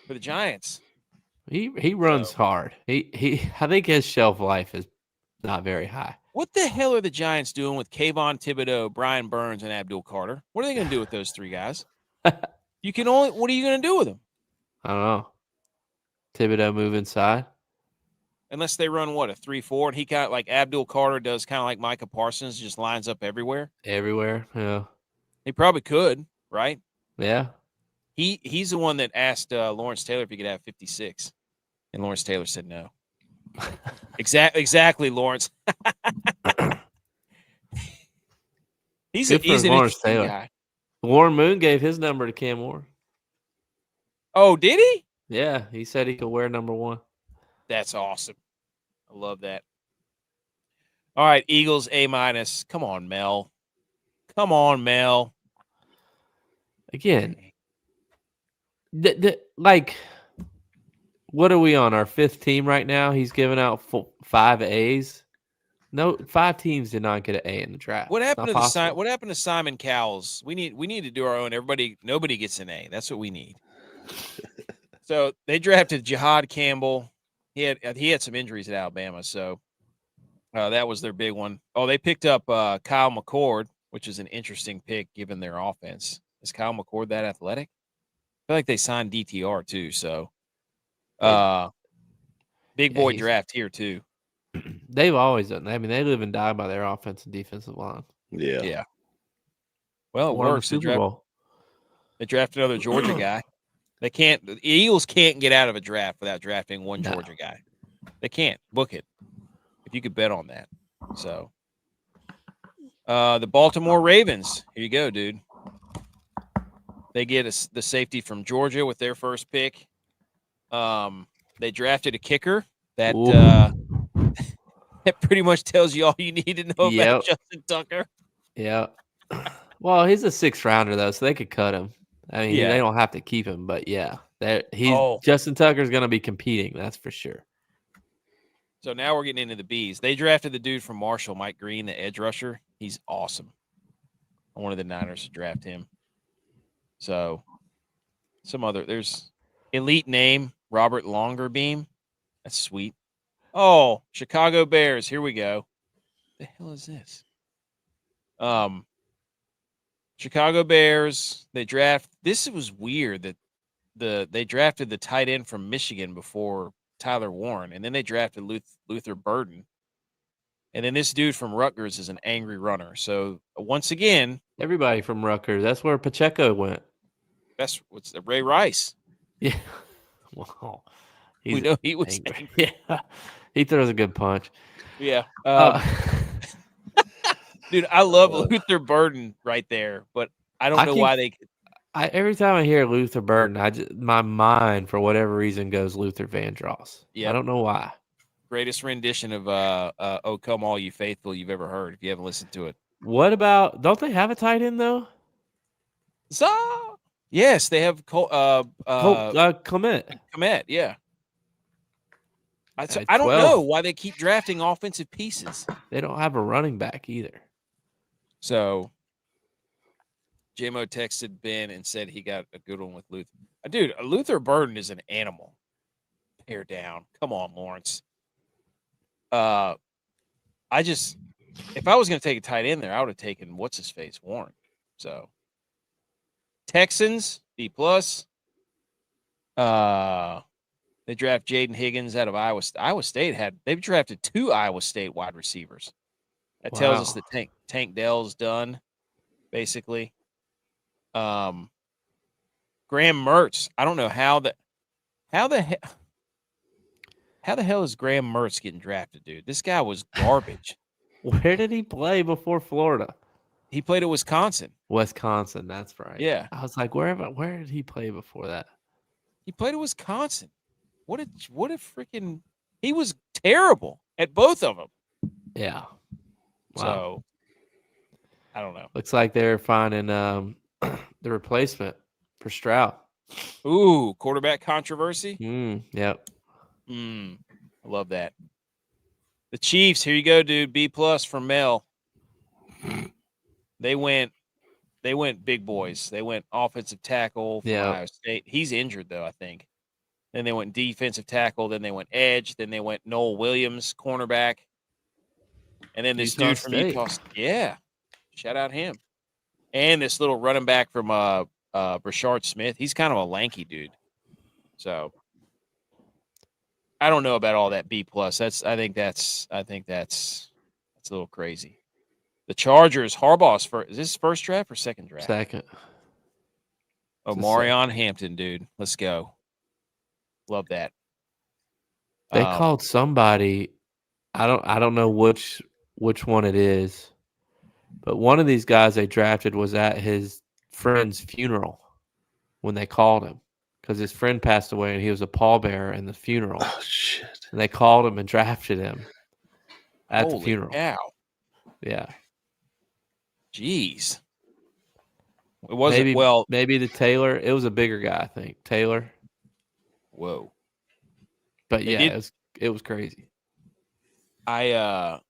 for the Giants. He runs hard. He I think his shelf life is not very high. What the hell are the Giants doing with Kayvon Thibodeau, Brian Burns, and Abdul Carter? What are they going to do with those 3 guys? You can only. What are you going to do with them? I don't know. Thibodeau move inside. Unless they run what, a 3-4, and he kind of like Abdul Carter does, kind of like Micah Parsons, just lines up everywhere. Everywhere. Yeah. He probably could, right? Yeah. He's the one that asked Lawrence Taylor if he could have 56, and Lawrence Taylor said no. Exactly, Lawrence. he's an interesting guy. Warren Moon gave his number to Cam Ward. Oh, did he? Yeah, he said he could wear number 1. That's awesome. I love that. All right, Eagles A-. Come on, Mel. Come on, Mel. Again, like, what are we on? Our 5th team right now? He's giving out 5 A's. No, 5 teams did not get an A in the draft. What happened to what happened to Simon Cowell's? We need to do our own. Nobody gets an A. That's what we need. So they drafted Jihad Campbell. He had some injuries at Alabama, so that was their big one. Oh, they picked up Kyle McCord, which is an interesting pick given their offense. Is Kyle McCord that athletic? I feel like they signed DTR too, so big boy draft here too. They've always done that. I mean, they live and die by their offensive and defensive line. Yeah. Yeah. Well, it works. Super Bowl. They drafted another Georgia guy. The Eagles can't get out of a draft without drafting one Georgia guy. They can't. Book it. If you could bet on that. So the Baltimore Ravens. Here you go, dude. They get the safety from Georgia with their first pick. They drafted a kicker that that pretty much tells you all you need to know about Justin Tucker. Yeah. Well, he's a 6th rounder though, so they could cut him. I mean, they don't have to keep him, but yeah, Justin Tucker's going to be competing. That's for sure. So now we're getting into the Bs. They drafted the dude from Marshall, Mike Green, the edge rusher. He's awesome. I wanted the Niners to draft him. So there's elite name, Robert Longerbeam. That's sweet. Oh, Chicago Bears. Here we go. The hell is this? Chicago Bears. This was weird that they drafted the tight end from Michigan before Tyler Warren, and then they drafted Luther Burden. And then this dude from Rutgers is an angry runner. So once again, everybody from Rutgers. That's where Pacheco went. That's Ray Rice. Yeah. Wow. We know he was angry. Yeah. He throws a good punch. Yeah. Dude, I love Luther Burden right there, but I don't know why they. Every time I hear Luther Burden, my mind for whatever reason goes Luther Vandross. Yeah, I don't know why. Greatest rendition of "Oh Come All You Faithful" you've ever heard. If you haven't listened to it, what about? Don't they have a tight end though? Yes, they have Clement. Clement, yeah. I don't know why they keep drafting offensive pieces. They don't have a running back either. So, JMO texted Ben and said he got a good one with Luther. Dude, Luther Burden is an animal. Tear down. Come on, Lawrence. If I was going to take a tight end there, I would have taken what's-his-face, Warren. So, Texans, B+. They draft Jaden Higgins out of Iowa. Iowa State they've drafted 2 Iowa State wide receivers. That tells us that Tank Dell's done, basically. Graham Mertz. I don't know how the hell is Graham Mertz getting drafted, dude? This guy was garbage. Where did he play before Florida? He played at Wisconsin. Wisconsin, that's right. Yeah. I was like, where did he play before that? He played at Wisconsin. What a freaking – he was terrible at both of them. Yeah. Wow. So, I don't know. Looks like they're finding the replacement for Stroud. Ooh, quarterback controversy? Yep. I love that. The Chiefs, here you go, dude. B+ from Mel. They went they went big boys. They went offensive tackle from Yeah. Ohio State. He's injured though, I think. Then they went defensive tackle. Then they went edge. Then they went Noel Williams, cornerback. And then this Utah dude from State. Utah. Yeah, shout out him. And this little running back from Brashard Smith. He's kind of a lanky dude. So I don't know about all that B plus. I think that's a little crazy. The Chargers, Harbaugh's is this first draft or second draft? Second. Oh, It's a Marion Hampton, dude. Let's go. Love that. They called somebody. I don't know which one it is, but one of these guys they drafted was at his friend's funeral when they called him because his friend passed away and he was a pallbearer in the funeral. Oh shit! And they called him and drafted him at Holy the funeral. cow. Yeah. Jeez. It wasn't maybe the Taylor. It was a bigger guy, I think. Taylor. Whoa. But yeah, it was crazy. The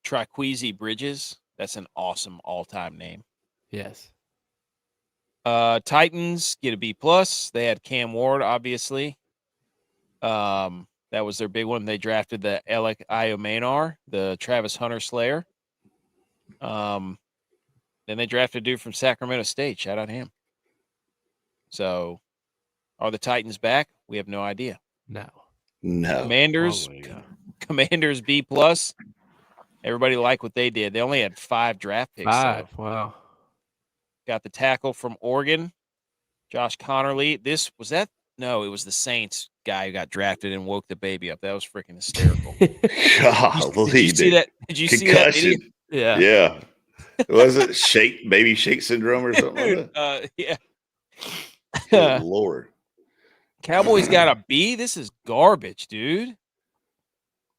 Triquezy Bridges, that's an awesome all-time name. Yes. Titans get a B plus. They had Cam Ward, obviously. That was their big one. They drafted the Alec Iomanar, the Travis Hunter Slayer. Then they drafted a dude from Sacramento State. Shout out him. So, are the Titans back? We have no idea. No. Commanders B plus. Everybody liked what they did. They only had 5 draft picks. 5. So. Wow. Got the tackle from Oregon, Josh Connerly. No, it was the Saints guy who got drafted and woke the baby up. That was freaking hysterical. Golly, did you see that? Did you see that video? Yeah. Yeah. Was it baby shake syndrome or something like that? Yeah. Good Lord. Cowboys got a B. This is garbage, dude.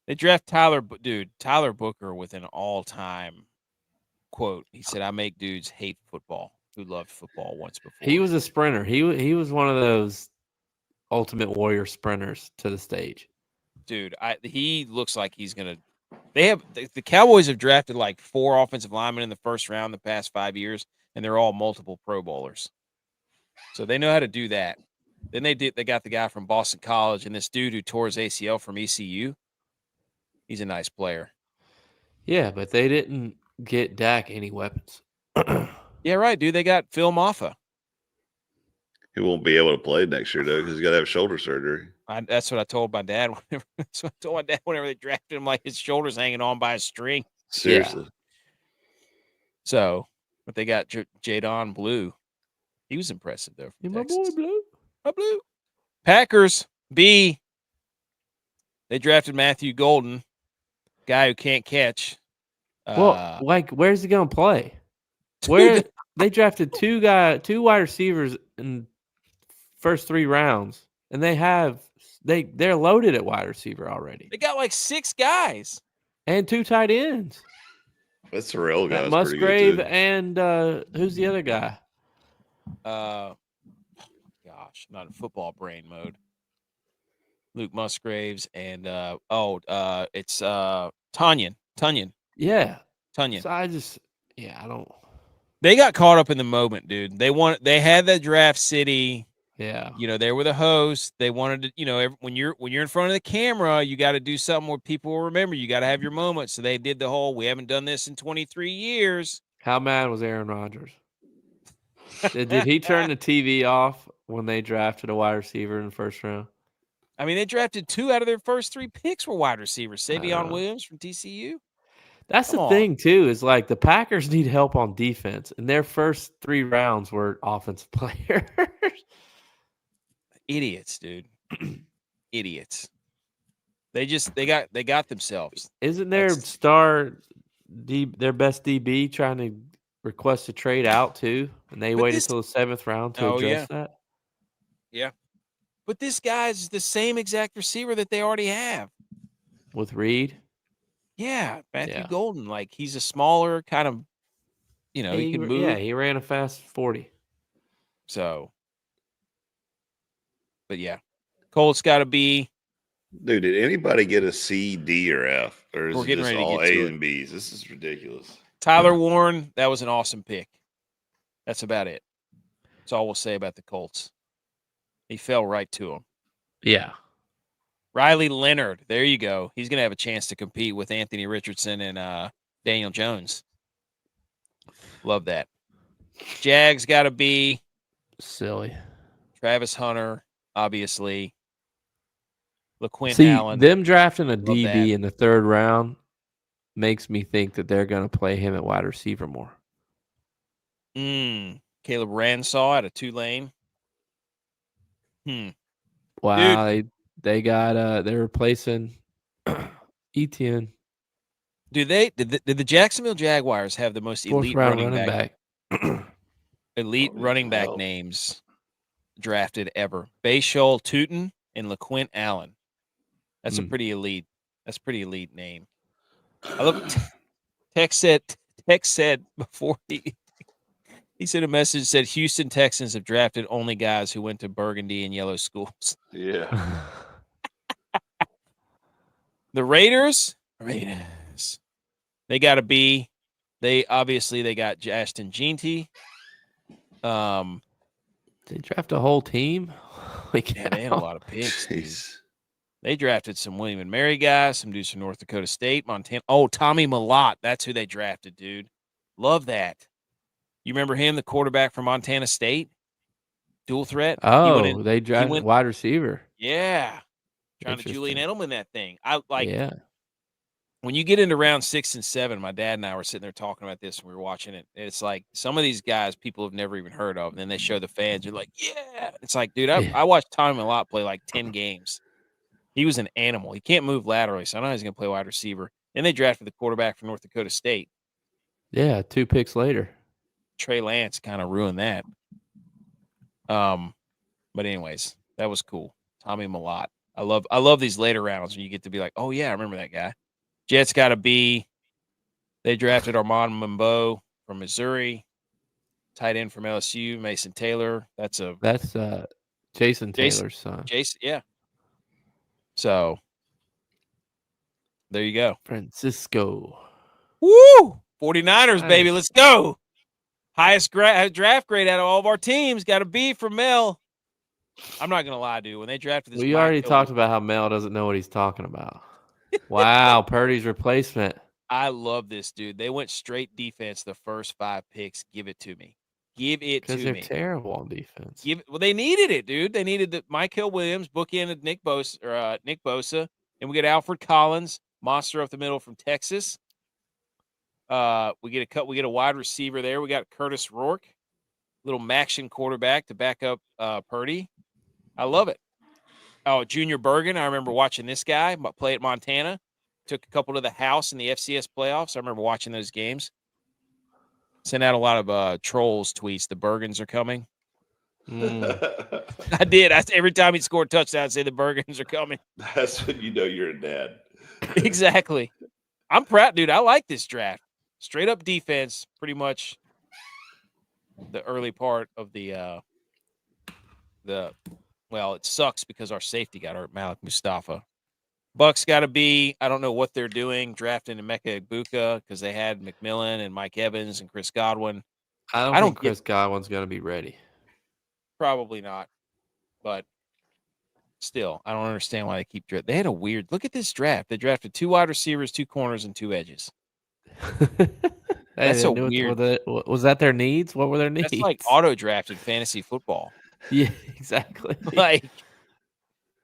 They draft Tyler Booker with an all-time quote. He said, "I make dudes hate football who loved football once before." He was a sprinter. He was one of those Ultimate Warrior sprinters to the stage. Dude, he looks like he's gonna. The Cowboys have drafted like 4 offensive linemen in the first round the past 5 years, and they're all multiple Pro Bowlers. So they know how to do that. Then they got the guy from Boston College and this dude who tore his ACL from ECU. He's a nice player. Yeah, but they didn't get Dak any weapons. Yeah, right, dude. They got Phil Maffa. He won't be able to play next year, though, because he's got to have shoulder surgery. That's what I told my dad. Whenever they drafted him, like his shoulders hanging on by a string. Seriously. Yeah. So, but they got Jadon Blue. He was impressive, though. My boy Blue. My Blue. Packers, B. They drafted Matthew Golden, guy who can't catch. Well, where's he going to play? Where they drafted 2 wide receivers in first 3 rounds, and they're loaded at wide receiver already. They got like 6 guys and 2 tight ends. That's Terrell guy. Musgrave and who's the other guy? Gosh, not in football brain mode. Luke Musgraves and it's Tunyon. Yeah. Tunyon. So I don't. They got caught up in the moment, dude. They had that draft city. Yeah. They were the host. They wanted to, when you're in front of the camera, you got to do something where people will remember. You got to have your moment. So they did the whole, we haven't done this in 23 years. How mad was Aaron Rodgers? Did he turn the TV off when they drafted a wide receiver in the first round? I mean, they drafted 2 out of their first 3 picks were wide receivers. Savion Williams from TCU. That's the thing, too, is like the Packers need help on defense, and their first 3 rounds were offensive players. Idiots, dude. Idiots. They got themselves. Isn't their their best DB trying to request a trade out too? And they waited till the 7th round to address that? Yeah. But this guy's the same exact receiver that they already have. With Reed? Yeah, Matthew Golden. Like, he's a smaller kind of, he can move. Yeah, he ran a fast 40. So, but yeah. Colts got to be. Dude, did anybody get a C, D, or F? Or is We're it getting just ready to all get to A it. and B's? This is ridiculous. Tyler Warren, that was an awesome pick. That's about it. That's all we'll say about the Colts. He fell right to him. Yeah. Riley Leonard. There you go. He's going to have a chance to compete with Anthony Richardson and Daniel Jones. Love that. Jags got to be silly. Travis Hunter, obviously. LaQuint See, Allen. them drafting a Love DB that. in the 3rd round makes me think that they're going to play him at wide receiver more. Caleb Ransaw out of Tulane. Wow, they got they're replacing Etienne. Did the Jacksonville Jaguars have the most 4th elite round running back elite Probably running back 12. names drafted ever? Bayshole Tootin and LaQuint Allen. That's a pretty elite. That's a pretty elite name. I look. Tex said before he sent a message said Houston Texans have drafted only guys who went to burgundy and yellow schools. Yeah. The Raiders. They got to be. They got Ashton Jeanty. They draft a whole team. Yeah, they had a lot of picks. Jeez. They drafted some William and Mary guys, some dudes from North Dakota State, Montana. Oh, Tommy Mellott. That's who they drafted, dude. Love that. You remember him, the quarterback from Montana State? Dual threat. Oh, they drafted wide receiver. Yeah. Trying to Julian Edelman that thing. Yeah. When you get into round 6 and 7, my dad and I were sitting there talking about this when we were watching it. It's like some of these guys people have never even heard of. And then they show the fans. You're like, yeah. It's like, dude, I watched Tommy Mellott play like 10 games. He was an animal. He can't move laterally, so I know he's going to play wide receiver. Then they drafted the quarterback from North Dakota State. Yeah, 2 picks later. Trey Lance kind of ruined that. But anyways, that was cool. Tommy Mellott. I love these later rounds when you get to be like, oh yeah, I remember that guy. Jets got to be. They drafted Armand Mambeau from Missouri, tight end from LSU. Mason Taylor. That's Jason Taylor's son. Jason, yeah. So there you go. Francisco. Woo! 49ers, baby. Let's go. Highest draft grade out of all of our teams. Got to be for Mel. I'm not going to lie, dude. When they drafted this, we already talked about how Mel doesn't know what he's talking about. Wow, Purdy's replacement. I love this, dude. They went straight defense the first 5 picks. Give it to me. Give it to me. Because they're terrible on defense. Well, they needed it, dude. They needed the Michael Williams, bookended Nick Bosa, and we get Alfred Collins, monster up the middle from Texas. We get a wide receiver there. We got Curtis Rourke, little Maction quarterback to back up Purdy. I love it. Oh, Junior Bergen. I remember watching this guy play at Montana. Took a couple to the house in the FCS playoffs. I remember watching those games. Sent out a lot of trolls tweets. The Bergens are coming. I did. Every time he scored a touchdown, I'd say the Bergens are coming. That's when you know you're a dad. Exactly. I'm proud, dude. I like this draft. Straight up defense, pretty much the early part of well, it sucks because our safety got hurt, Malik Mustafa. Bucks got to be, I don't know what they're doing, drafting Emeka Egbuka because they had McMillan and Mike Evans and Chris Godwin. I don't think Chris Godwin's going to be ready. Probably not. But still, I don't understand why they keep drafting. They had a weird, look at this draft. They drafted 2 wide receivers, 2 corners, and 2 edges. That's so weird. Was that their needs? What were their needs? That's like auto-drafted fantasy football. Yeah, exactly. Like,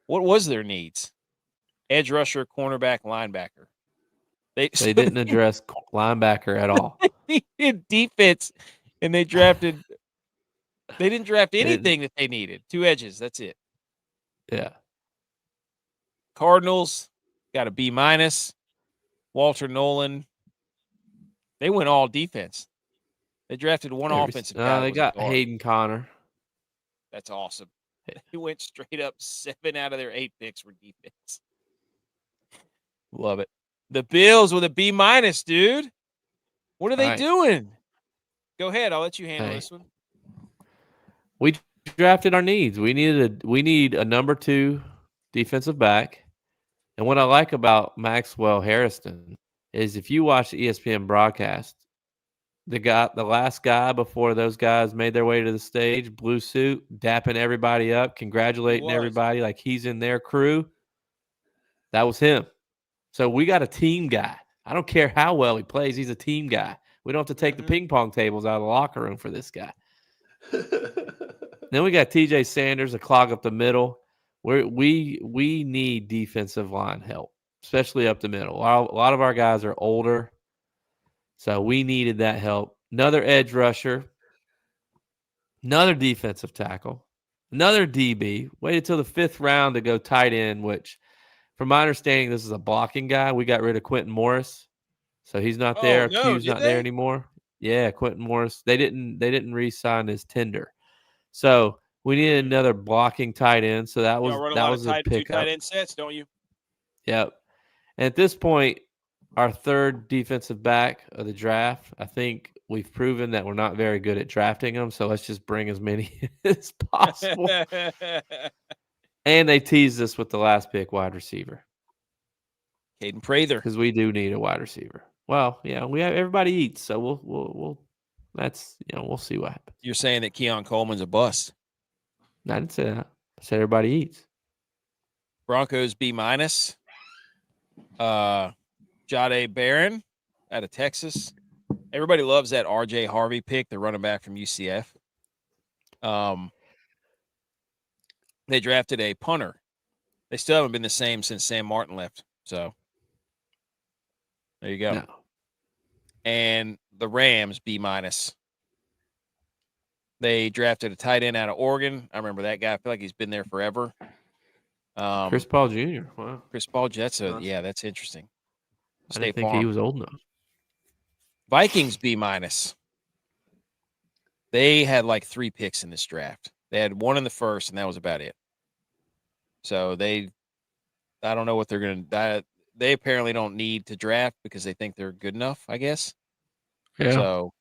what was their needs? Edge rusher, cornerback, linebacker. They didn't address linebacker at all. They needed defense, and they drafted. They didn't draft anything that they needed. 2 edges. That's it. Yeah. Cardinals got a B-. Walter Nolan. They went all defense. They drafted 1 offensive guy. They got Hayden Connor. That's awesome. They went straight up 7 out of their 8 picks were defense. Love it. The Bills with a B-, dude. What are they doing? Go ahead. I'll let you handle this one. We drafted our needs. We need a number 2 defensive back. And what I like about Maxwell Harrison is if you watch the ESPN broadcast, the last guy before those guys made their way to the stage, blue suit, dapping everybody up, congratulating everybody like he's in their crew. That was him. So we got a team guy. I don't care how well he plays. He's a team guy. We don't have to take the ping pong tables out of the locker room for this guy. Then we got TJ Sanders to clog up the middle. We need defensive line help, especially up the middle. A lot of our guys are older, so we needed that help. Another edge rusher, another defensive tackle, another DB. Waited till the 5th round to go tight end, which, from my understanding, this is a blocking guy. We got rid of Quentin Morris, so he's not there. Oh, no, Q's did not there they? anymore. Yeah, Quentin Morris. They didn't re-sign his tender. So we needed another blocking tight end. So that Y'all run a that lot was of a two pickup. tight end sets, don't you? Yep. And at this point, our 3rd defensive back of the draft, I think we've proven that we're not very good at drafting them. So let's just bring as many as possible. And they teased us with the last pick, wide receiver. Caden Prather. Because we do need a wide receiver. Well, yeah, we have everybody eats, so we'll that's we'll see what happens. You're saying that Keon Coleman's a bust. I didn't say that. I said everybody eats. Broncos B-. Jade Barron out of Texas. Everybody loves that RJ Harvey pick, the running back from UCF. They drafted a punter. They still haven't been the same since Sam Martin left. So there you go. No. And the Rams B-. They drafted a tight end out of Oregon. I remember that guy. I feel like he's been there forever. Chris Paul Jr. Wow. Chris Paul. That's interesting. I didn't think he was old enough. Vikings B-. They had like 3 picks in this draft. They had 1 in the 1st, and that was about it. So I don't know what they're going to. They apparently don't need to draft because they think they're good enough, I guess. Yeah. So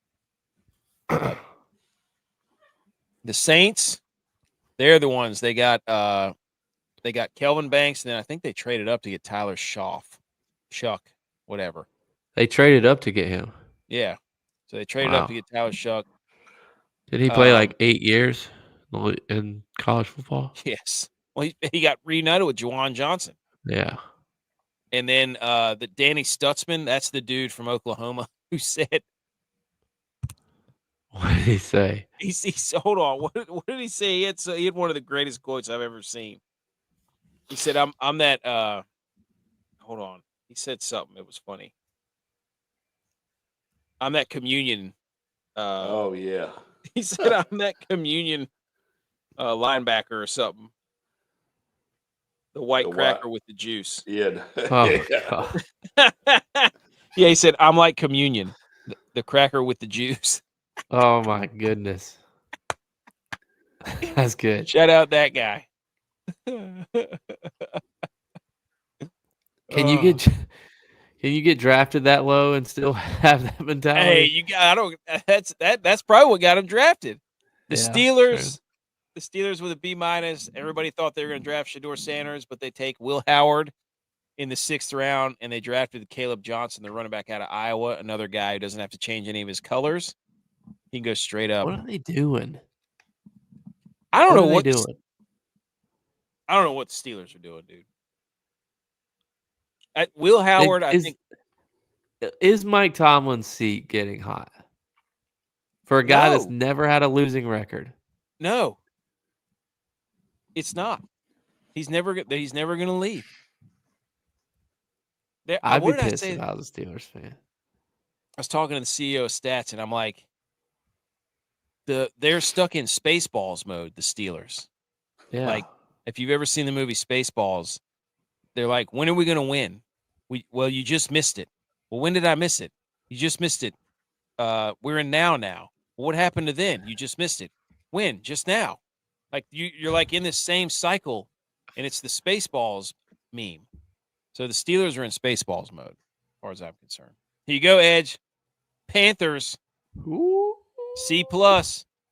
the Saints, they're the ones they got Kelvin Banks, and then I think they traded up to get Tyler Shuck, whatever. They traded up to get him. Yeah. So they traded up to get Tyler Shuck. Did he play like 8 years in college football? Yes. Well, he got reunited with Juwan Johnson. Yeah. And then the Danny Stutzman, that's the dude from Oklahoma who said. What did he say? He's hold on. What did he say? He had one of the greatest quotes I've ever seen. He said, I'm that hold on. He said something. It was funny. I'm that communion. Oh yeah. He said I'm that communion linebacker or something. The white cracker with the juice. Yeah. Oh, Yeah, he said I'm like communion, the cracker with the juice. Oh my goodness. That's good. Shout out that guy. Can you get drafted that low and still have that mentality? Hey, that's probably what got him drafted. The Yeah, Steelers with a B-. Everybody thought they were going to draft Shedeur Sanders, but they take Will Howard in the 6th round, and they drafted Caleb Johnson, the running back out of Iowa, another guy who doesn't have to change any of his colors. He can go straight up. What are they doing? I don't know what what they're doing. I don't know what the Steelers are doing, dude. Will Howard, I think. Is Mike Tomlin's seat getting hot for a guy that's No. never had a losing record? No, it's not. He's never going to leave. I'd be pissed if I was a Steelers fan. I was talking to the CEO of Stats, and I'm like, they're stuck in Spaceballs mode, the Steelers. Yeah. Like, if you've ever seen the movie Spaceballs, they're like, when are we going to win? Well, you just missed it. Well, when did I miss it? You just missed it. We're in now. Well, what happened to then? You just missed it. When? Just now. Like, you're like in this same cycle, and it's the Spaceballs meme. So the Steelers are in Spaceballs mode, as far as I'm concerned. Here you go, Edge. Panthers. Ooh. C+.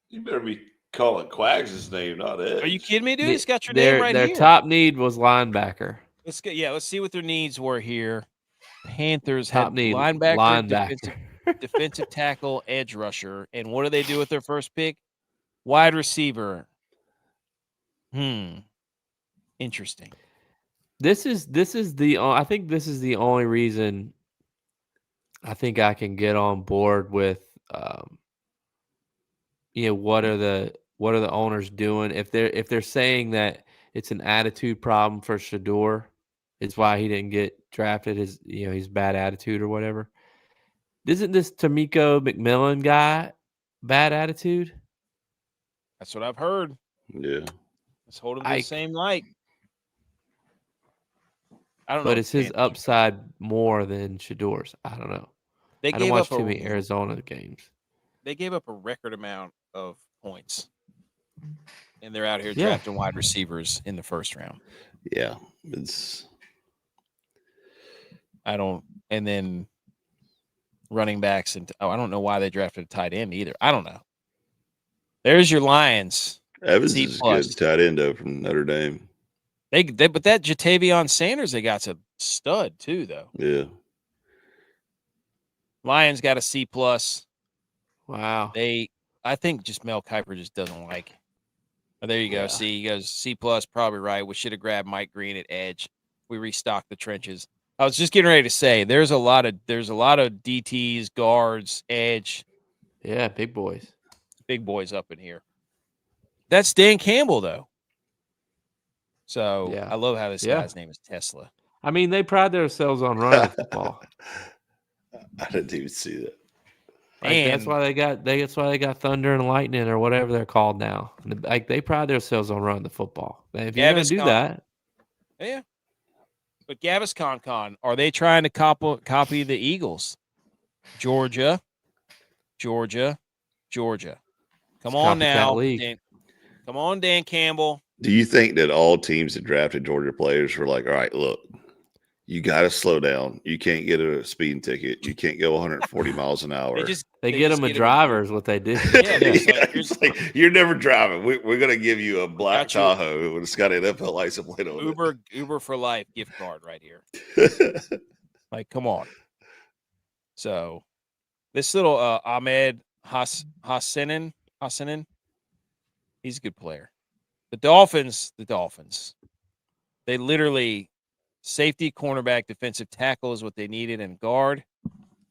You better be calling Quags' name, not Edge. Are you kidding me, dude? It's got your name right here. Their top need was linebacker. Let's see what their needs were here. Panthers Top had need linebacker. defensive tackle, edge rusher. And what do they do with their first pick? Wide receiver. Interesting. This is the I think this is the only reason I think I can get on board with what are the owners doing if they're saying that it's an attitude problem for Shedeur, it's why he didn't get drafted, his bad attitude or whatever. Isn't this Tamiko McMillan guy bad attitude? That's what I've heard. Yeah. Let's hold him to the same light. I don't know. But it's his upside more than Shedeur's. I don't know. I don't watch too many Arizona games. They gave up a record amount of points. And they're out here drafting wide receivers in the first round. Yeah. And then running backs. And I don't know why they drafted a tight end either. I don't know. There's your Lions. Evans is a good tight end though from Notre Dame. But that Jatavion Sanders they got's a stud too, though. Yeah. Lions got a C+. Wow. I think just Mel Kiper just doesn't like. Oh, there you go. See, he goes C+, probably right. We should have grabbed Mike Green at edge. We restocked the trenches. I was just getting ready to say there's a lot of DTs, guards, edge. Yeah, big boys. Big boys up in here. That's Dan Campbell, though. So I love how this guy's name is Tesla. I mean, they pride themselves on running the football. I didn't even see that. Like, that's why they got Thunder and Lightning or whatever they're called now. Like they pride themselves on running the football. If you're gonna do that, yeah. But Gaviscon, are they trying to copy the Eagles? Georgia. Come on now. Come on, Dan Campbell. Do you think that all teams that drafted Georgia players were like, all right, look, you got to slow down. You can't get a speeding ticket. You can't go 140 miles an hour. They get them a driver is what they did. It's like, you're never driving. We're going to give you a black Tahoe. It's got an NFL license plate on it. Uber for life gift card right here. Like, come on. So this little Ahmed Hassenen, he's a good player. The Dolphins, they literally safety, cornerback, defensive tackle is what they needed, and guard.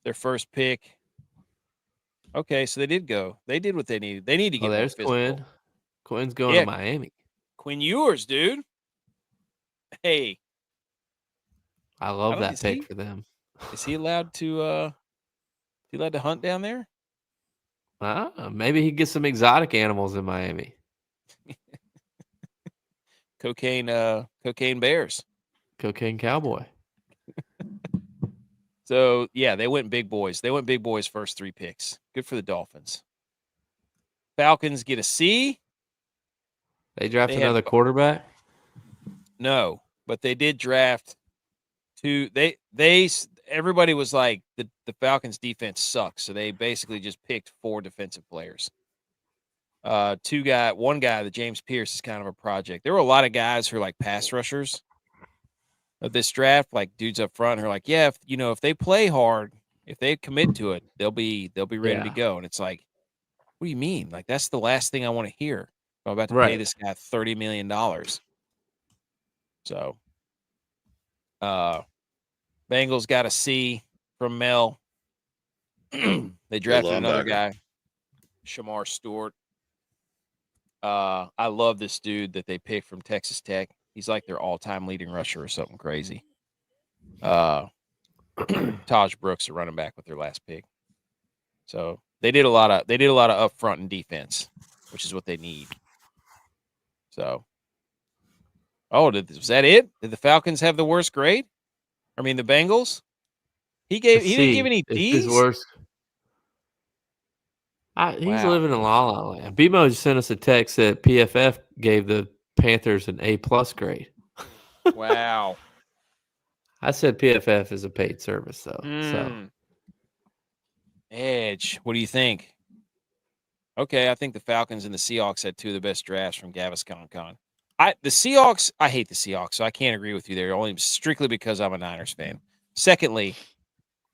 Their first pick. Okay, so they did what they needed. They need to get more physical. Quinn. Quinn's going to Miami. Quinn Ewers, dude. Hey. I love that pick for them. Is he allowed to hunt down there? Maybe he gets some exotic animals in Miami. Cocaine bears. Cocaine cowboy. So, they went big boys. They went big boys first 3 picks. Good for the Dolphins. Falcons get a C. They drafted another quarterback? No, but they did draft 2. Everybody was like, the Falcons defense sucks. So they basically just picked 4 defensive players. One guy, the James Pierce, is kind of a project. There were a lot of guys who are like pass rushers of this draft, like dudes up front who are like, if they play hard, if they commit to it, they'll be ready to go. And it's like, what do you mean? Like, that's the last thing I want to hear. I'm about to pay this guy $30 million. So, Bengals got a C from Mel. They drafted another guy, Shamar Stewart. I love this dude that they picked from Texas Tech. He's like their all-time leading rusher or something crazy. Taj Brooks, a running back with their last pick. So they did a lot of upfront and defense, which is what they need. So, was that it? Did the Falcons have the worst grade? I mean, the Bengals. He didn't give any D's. His worst. He's living in La La Land. BMO just sent us a text that PFF gave the Panthers an A+ grade. Wow. I said PFF is a paid service, though. So, Edge, what do you think? Okay, I think the Falcons and the Seahawks had 2 of the best drafts from Gaviscon. The Seahawks, I hate the Seahawks, so I can't agree with you there, only strictly because I'm a Niners fan. Secondly,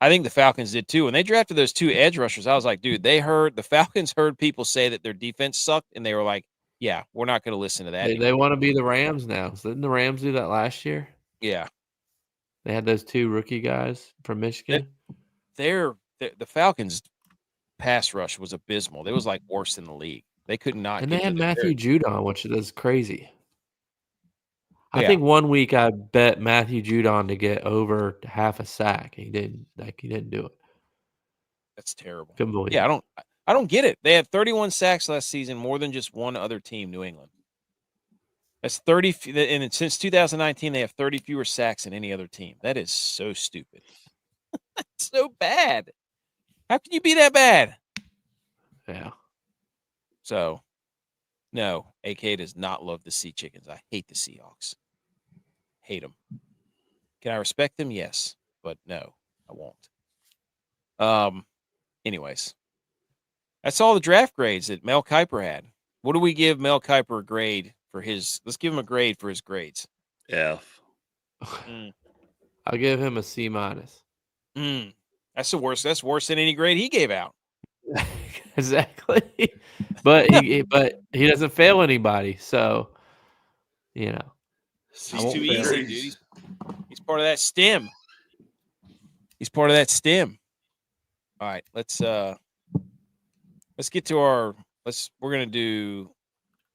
I think the Falcons did too. When they drafted those 2 edge rushers, I was like, dude, the Falcons heard people say that their defense sucked, and they were like, yeah, we're not going to listen to that anymore. They want to be the Rams now. So didn't the Rams do that last year? Yeah. They had those 2 rookie guys from Michigan. The Falcons' pass rush was abysmal. It was like worse than the league. They could not. And get they had to the Matthew Judon, which is crazy. I Yeah. think one week I bet Matthew Judon to get over half a sack. He didn't do it. That's terrible. Couldn't believe Yeah, it. I don't get it. They had 31 sacks last season, more than just one other team, New England. That's 30, and since 2019, they have 30 fewer sacks than any other team. That is so stupid. That's so bad. How can you be that bad? Yeah. So, no, AK does not love the Sea Chickens. I hate the Seahawks. Hate them. Can I respect them? Yes, but no, I won't. Anyways, that's all the draft grades that Mel Kiper had. What do we give Mel Kiper a grade for his? Let's give him a grade for his grades. F. I'll give him a C-. That's the worst. That's worse than any grade he gave out. Exactly. But he doesn't fail anybody, so you know. He's too easy, dude. He's part of that stem. He's part of that stem. All right, let's get to our we're gonna do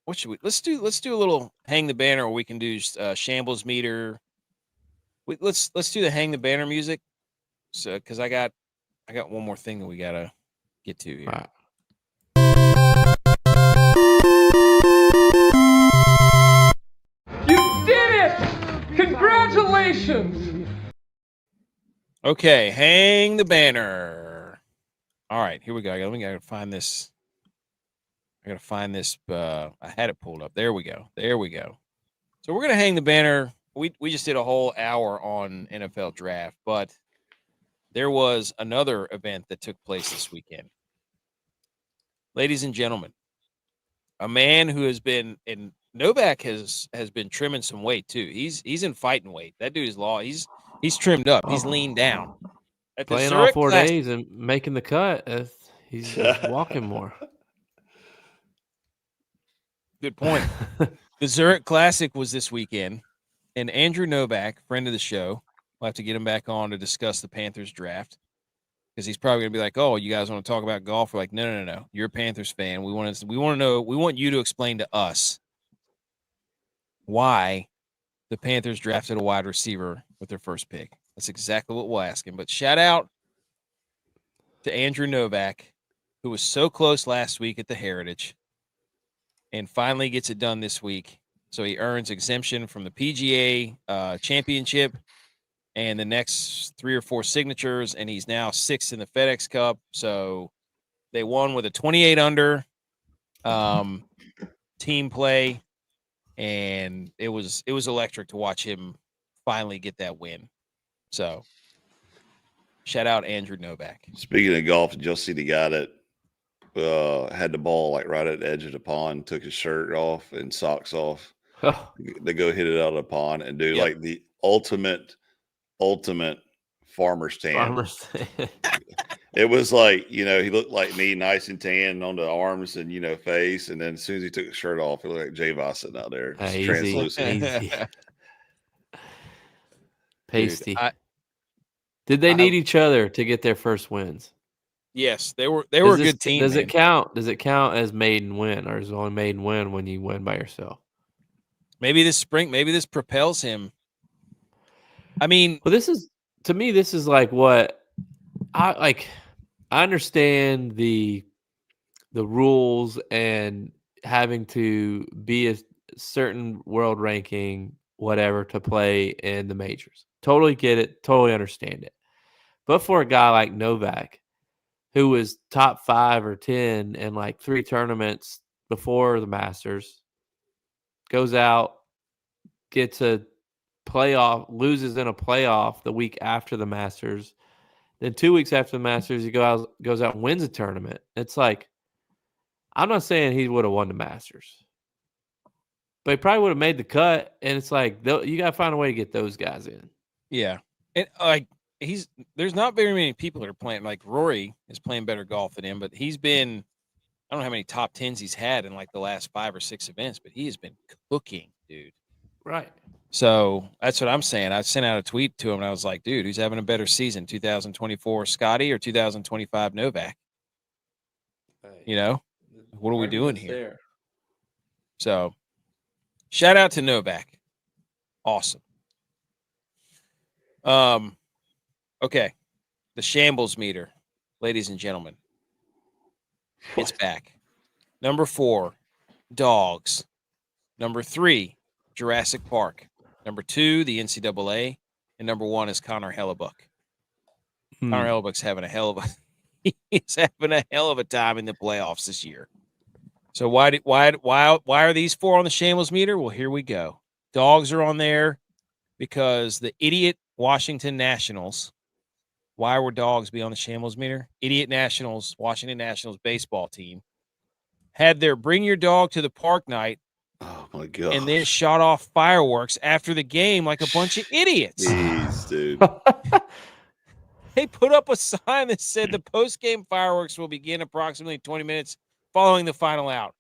what should we let's do a little hang the banner, or we can do shambles meter. Let's do the hang the banner music. So because I got one more thing that we gotta get to here. All right. You did it! Congratulations! Okay, hang the banner. All right, here we go. I gotta find this. I had it pulled up. There we go. So we're gonna hang the banner. We just did a whole hour on NFL draft, but there was another event that took place this weekend. Ladies and gentlemen, a man who has been in Novak has been trimming some weight too. He's in fighting weight. That dude is he's trimmed up. He's leaned down. At Playing Zurich all 4 Classic, days and making the cut. He's walking more. Good point. The Zurich Classic was this weekend, and Andrew Novak, friend of the show, we'll have to get him back on to discuss the Panthers draft, because he's probably going to be like, "Oh, you guys want to talk about golf?" We're like, "No. You're a Panthers fan. We want to know. We want you to explain to us why the Panthers drafted a wide receiver with their first pick." That's exactly what we'll ask him. But shout out to Andrew Novak, who was so close last week at the Heritage and finally gets it done this week. So he earns exemption from the PGA championship and the next 3 or 4 signatures, and he's now 6th in the FedEx Cup. So they won with a 28 under team play, and it was electric to watch him finally get that win. So shout out Andrew Novak. Speaking of golf, did y'all see the guy that had the ball like right at the edge of the pond, took his shirt off and socks off to go hit it out of the pond and do like the ultimate farmer's tan. It was like, he looked like me, nice and tan on the arms and, face. And then as soon as he took his shirt off, it looked like G.U.Y.S sitting out there. Translucent. Easy. Pasty. Dude, did they need each other to get their first wins? Yes, they were a good team. Does it count? Does it count as maiden win, or is it only maiden win when you win by yourself? Maybe this propels him. I mean, well, this is like what I understand the rules and having to be a certain world ranking, whatever, to play in the majors. Totally get it. Totally understand it. But for a guy like Novak, who was top 5 or 10 in like 3 tournaments before the Masters, goes out, gets a playoff, loses in a playoff the week after the Masters. Then 2 weeks after the Masters, he goes out and wins a tournament. It's like, I'm not saying he would have won the Masters, but he probably would have made the cut. And it's like, you got to find a way to get those guys in. Yeah. And like there's not very many people that are playing. Like Rory is playing better golf than him, but he's been. I don't know how many top 10s he's had in like the last 5 or 6 events, but he has been cooking, dude. Right. So that's what I'm saying. I sent out a tweet to him and I was like, dude, who's having a better season, 2024 Scotty or 2025 Novak? You know, what are we doing here? There. So shout out to Novak. Awesome. Okay. The shambles meter, ladies and gentlemen. It's back. Number 4, dogs. Number 3, Jurassic Park. Number 2, the NCAA. And number 1 is Connor Hellebuck. Connor Hellebuck's having a hell of a time in the playoffs this year. So why are these 4 on the shambles meter? Well, here we go. Dogs are on there because the idiot Washington Nationals. Why would dogs be on the shambles meter? Idiot Nationals, Washington Nationals baseball team had their bring your dog to the park night. Oh my god! And then shot off fireworks after the game like a bunch of idiots. Jeez, dude. They put up a sign that said the post-game fireworks will begin approximately 20 minutes following the final out.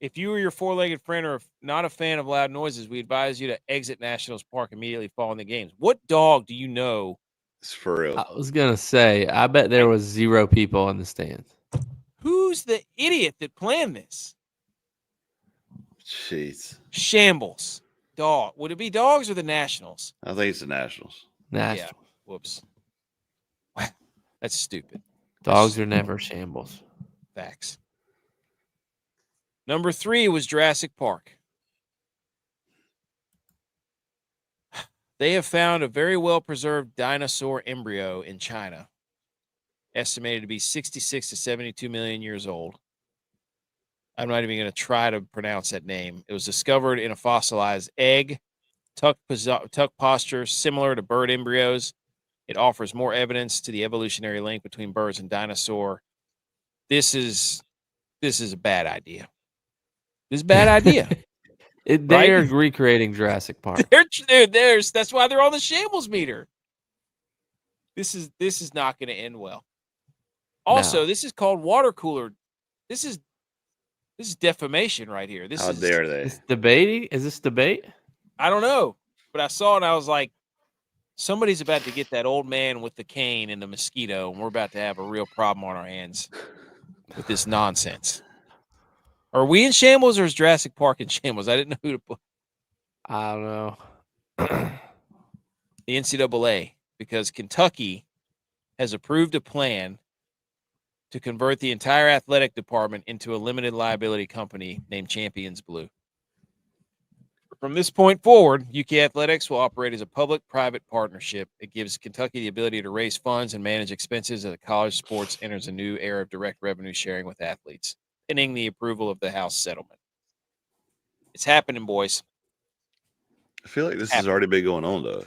If you or your 4-legged friend are not a fan of loud noises, we advise you to exit Nationals Park immediately following the games. What dog do you know? It's for real. I was gonna say, I bet there was 0 people in the stands. Who's the idiot that planned this? Jeez. Shambles. Dog. Would it be dogs or the Nationals? I think it's the Nationals. Yeah. Whoops. That's stupid. Dogs are never shambles. Facts. Number 3 was Jurassic Park. They have found a very well-preserved dinosaur embryo in China, estimated to be 66 to 72 million years old. I'm not even going to try to pronounce that name. It was discovered in a fossilized egg, tuck posture similar to bird embryos. It offers more evidence to the evolutionary link between birds and dinosaur. This is a bad idea. This is a bad idea. They're recreating Jurassic Park. That's why they're on the shambles meter. This is not going to end well. Also, This is called water cooler. This is defamation right here. How dare they? Is this debate? I don't know, but I saw it and I was like, somebody's about to get that old man with the cane and the mosquito, and we're about to have a real problem on our hands with this nonsense. Are we in shambles or is Jurassic Park in shambles? I didn't know who to put. I don't know. The NCAA, because Kentucky has approved a plan to convert the entire athletic department into a limited liability company named Champions Blue. From this point forward, UK Athletics will operate as a public-private partnership. It gives Kentucky the ability to raise funds and manage expenses as college sports enters a new era of direct revenue sharing with athletes, pending the approval of the House settlement. It's happening, boys. I feel like this has already been going on, though.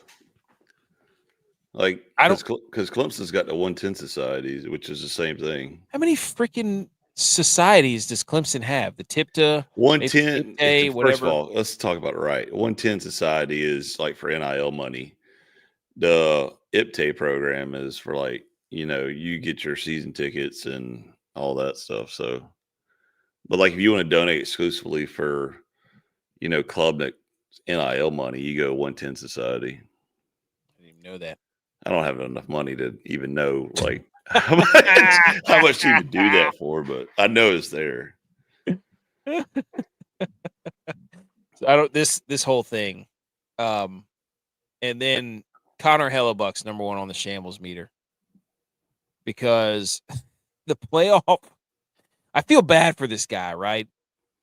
Like, because Clemson's got the 110 societies, which is the same thing. How many freaking societies does Clemson have? The TIPTA, 110. whatever. First of all, let's talk about it right. 110 society is like for NIL money. The IPTE program is for like, you get your season tickets and all that stuff. So, but like if you want to donate exclusively for, club NIL money, you go 110 society. I didn't even know that. I don't have enough money to even know like how much to even do that for, but I know it's there. So I don't this whole thing. And then Connor Hellebuck's number 1 on the shambles meter. Because the playoff, I feel bad for this guy, right?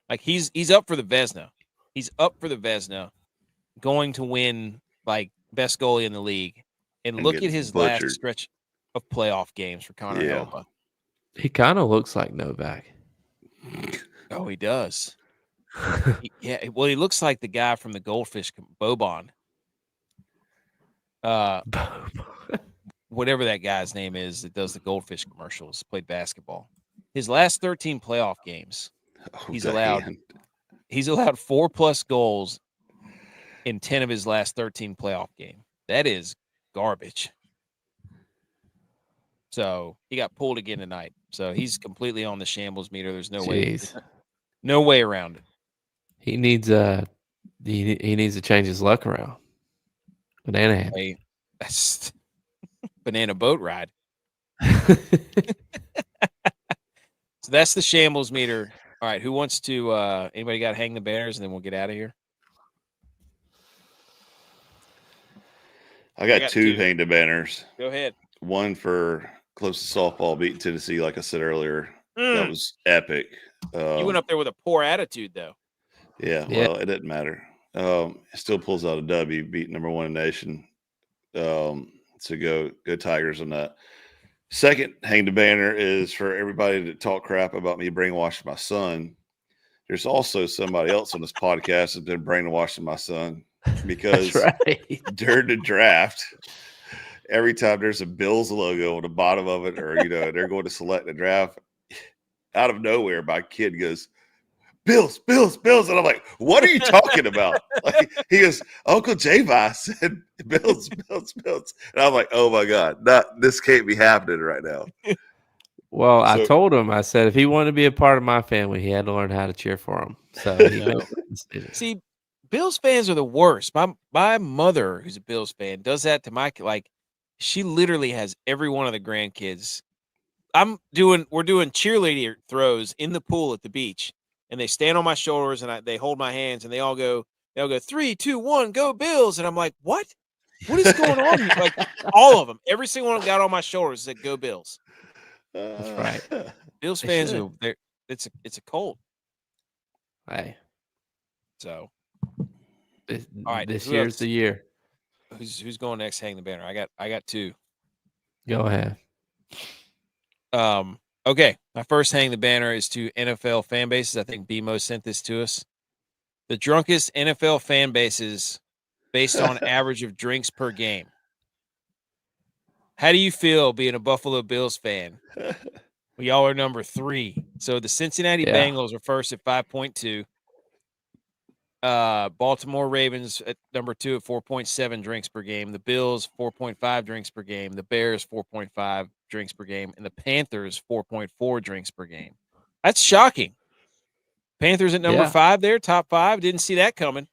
Like he's up for the Vezina. He's up for the Vezina, going to win like best goalie in the league. And look at his last stretch of playoff games for Connor Hellebuck. He kind of looks like Novak. Oh, he does. Well, he looks like the guy from the Goldfish, Boban. Whatever that guy's name is that does the Goldfish commercials, played basketball. His last 13 playoff games, he's allowed 4+ goals in 10 of his last 13 playoff games. That is garbage. So he got pulled again tonight. So he's completely on the shambles meter. There's no way, Jeez. no way around it. He needs he needs to change his luck around. Banana hand. Hey, that's banana boat ride. So that's the shambles meter. All right, who wants to? Anybody got to hang the banners, and then we'll get out of here. I got two hang the banners. Go ahead. One for close to softball beating Tennessee, like I said earlier. That was epic. You went up there with a poor attitude, though. Yeah, well, it doesn't matter. It still pulls out a W, beat number one in the nation. So go Tigers on that. Second hang the banner is for everybody to talk crap about me brainwashing my son. There's also somebody else on this podcast that's been brainwashing my son because during the draft, every time there's a Bills logo on the bottom of it, or they're going to select the draft, out of nowhere, my kid goes, Bills, Bills, Bills. And I'm like, what are you talking about? Like, he goes, Uncle G.U.Y.S said Bills, Bills, Bills. And I'm like, oh my God, this can't be happening right now. Well, I told him, I said, if he wanted to be a part of my family, he had to learn how to cheer for him. So he made that decision. See, Bills fans are the worst. My mother, who's a Bills fan, does that to my kid. Like, she literally has every one of the grandkids. We're doing cheerleader throws in the pool at the beach. And they stand on my shoulders and they hold my hands and they all go 3, 2, 1, go Bills. And I'm like, what is going on? Like all of them, every single one got on my shoulders said, go Bills. That's right. Bills fans it's a cult. Hey. So all right, this year's the year. Who's going next? Hang the banner. I got two. Go ahead. Okay, my first hang the banner is to NFL fan bases. I think BMO sent this to us. The drunkest NFL fan bases based on average of drinks per game. How do you feel being a Buffalo Bills fan? Well, y'all are number 3. So the Cincinnati Bengals are first at 5.2. Baltimore Ravens at number 2 at 4.7 drinks per game. The Bills 4.5 drinks per game. The Bears 4.5 drinks per game, and the Panthers 4.4 drinks per game. That's shocking. Panthers at number 5 there, top 5. Didn't see that coming.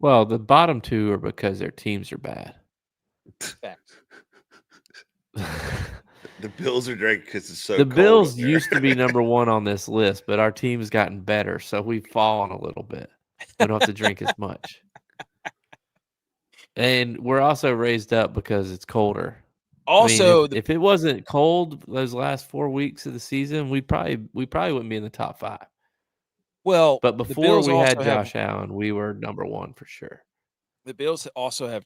Well, the bottom 2 are because their teams are bad. Facts. The Bills are drinking because it's so The cold Bills used to be number 1 on this list, but our team's gotten better, so we've fallen a little bit. We don't have to drink as much. And we're also raised up because it's colder. Also, I mean, if it wasn't cold those last 4 weeks of the season, we probably wouldn't be in the top 5. Well, but before we had Josh Allen, we were number 1 for sure. The Bills also have.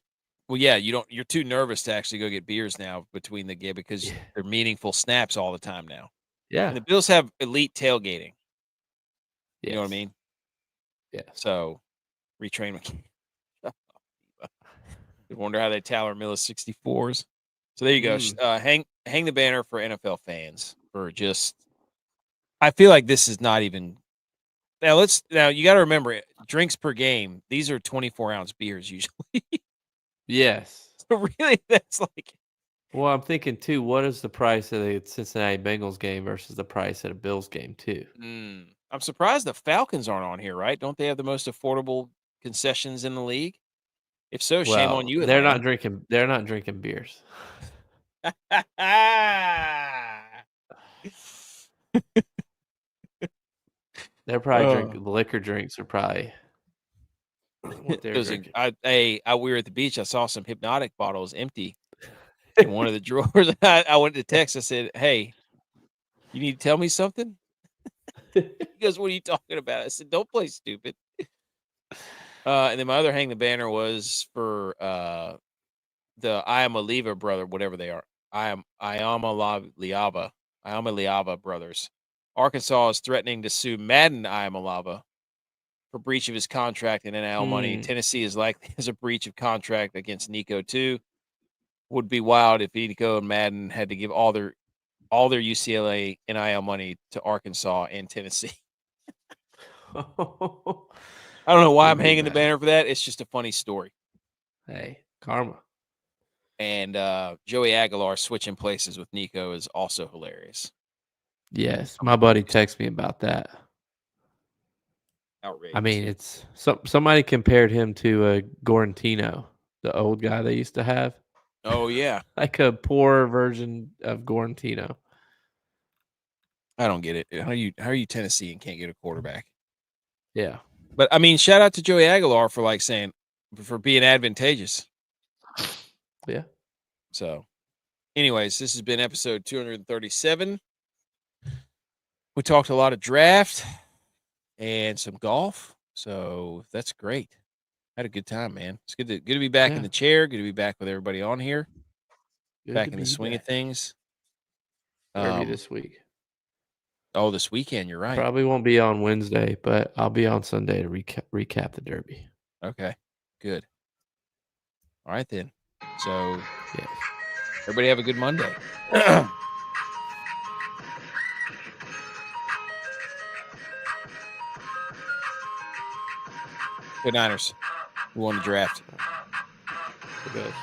Well, yeah, you're too nervous to actually go get beers now between the game because they're meaningful snaps all the time now. Yeah, and the Bills have elite tailgating. You know what I mean? Yeah. So, retrain McKee. You wonder how they Tyler Miller 64s. So there you go. Hang the banner for NFL fans for just. I feel like this is not even. Now you got to remember drinks per game. These are 24-ounce beers usually. Yes. So really, that's like. Well, I'm thinking too. What is the price of the Cincinnati Bengals game versus the price at a Bills game too? I'm surprised the Falcons aren't on here. Right? Don't they have the most affordable concessions in the league? If so, shame on you. They're not drinking. They're not drinking beers. They're probably drinking liquor drinks. Are probably. What they're drinking. We were at the beach. I saw some Hypnotic bottles empty in one of the drawers. I went to text. I said, "Hey, you need to tell me something." He goes, "What are you talking about?" I said, "Don't play stupid." And then my other hang the banner was for the Iamaleava brother, whatever they are. Iamaleava brothers. Arkansas is threatening to sue Madden Iamaleava for breach of his contract and NIL money. Tennessee is likely as a breach of contract against Nico too. Would be wild if Nico and Madden had to give all their UCLA NIL money to Arkansas and Tennessee. I don't know why I'm hanging the banner for that. It's just a funny story. Hey, karma. And Joey Aguilar switching places with Nico is also hilarious. Yes, my buddy texted me about that. Outrageous. I mean, it's somebody compared him to Gorentino, the old guy they used to have. Oh yeah, Like a poor version of Gorentino. I don't get it. How are you Tennessee and can't get a quarterback? Yeah. But I mean, shout out to Joey Aguilar for being advantageous. Yeah. So, anyways, this has been episode 237. We talked a lot of draft and some golf. So that's great. Had a good time, man. It's good to be back in the chair. Good to be back with everybody on here. Good back to in the be swing of back. things. Derby this week. Oh, this weekend. You're right. Probably won't be on Wednesday, but I'll be on Sunday to recap the Derby. Okay, good. All right then. So, yes. Everybody have a good Monday. Good Niners. Who won the draft? The best.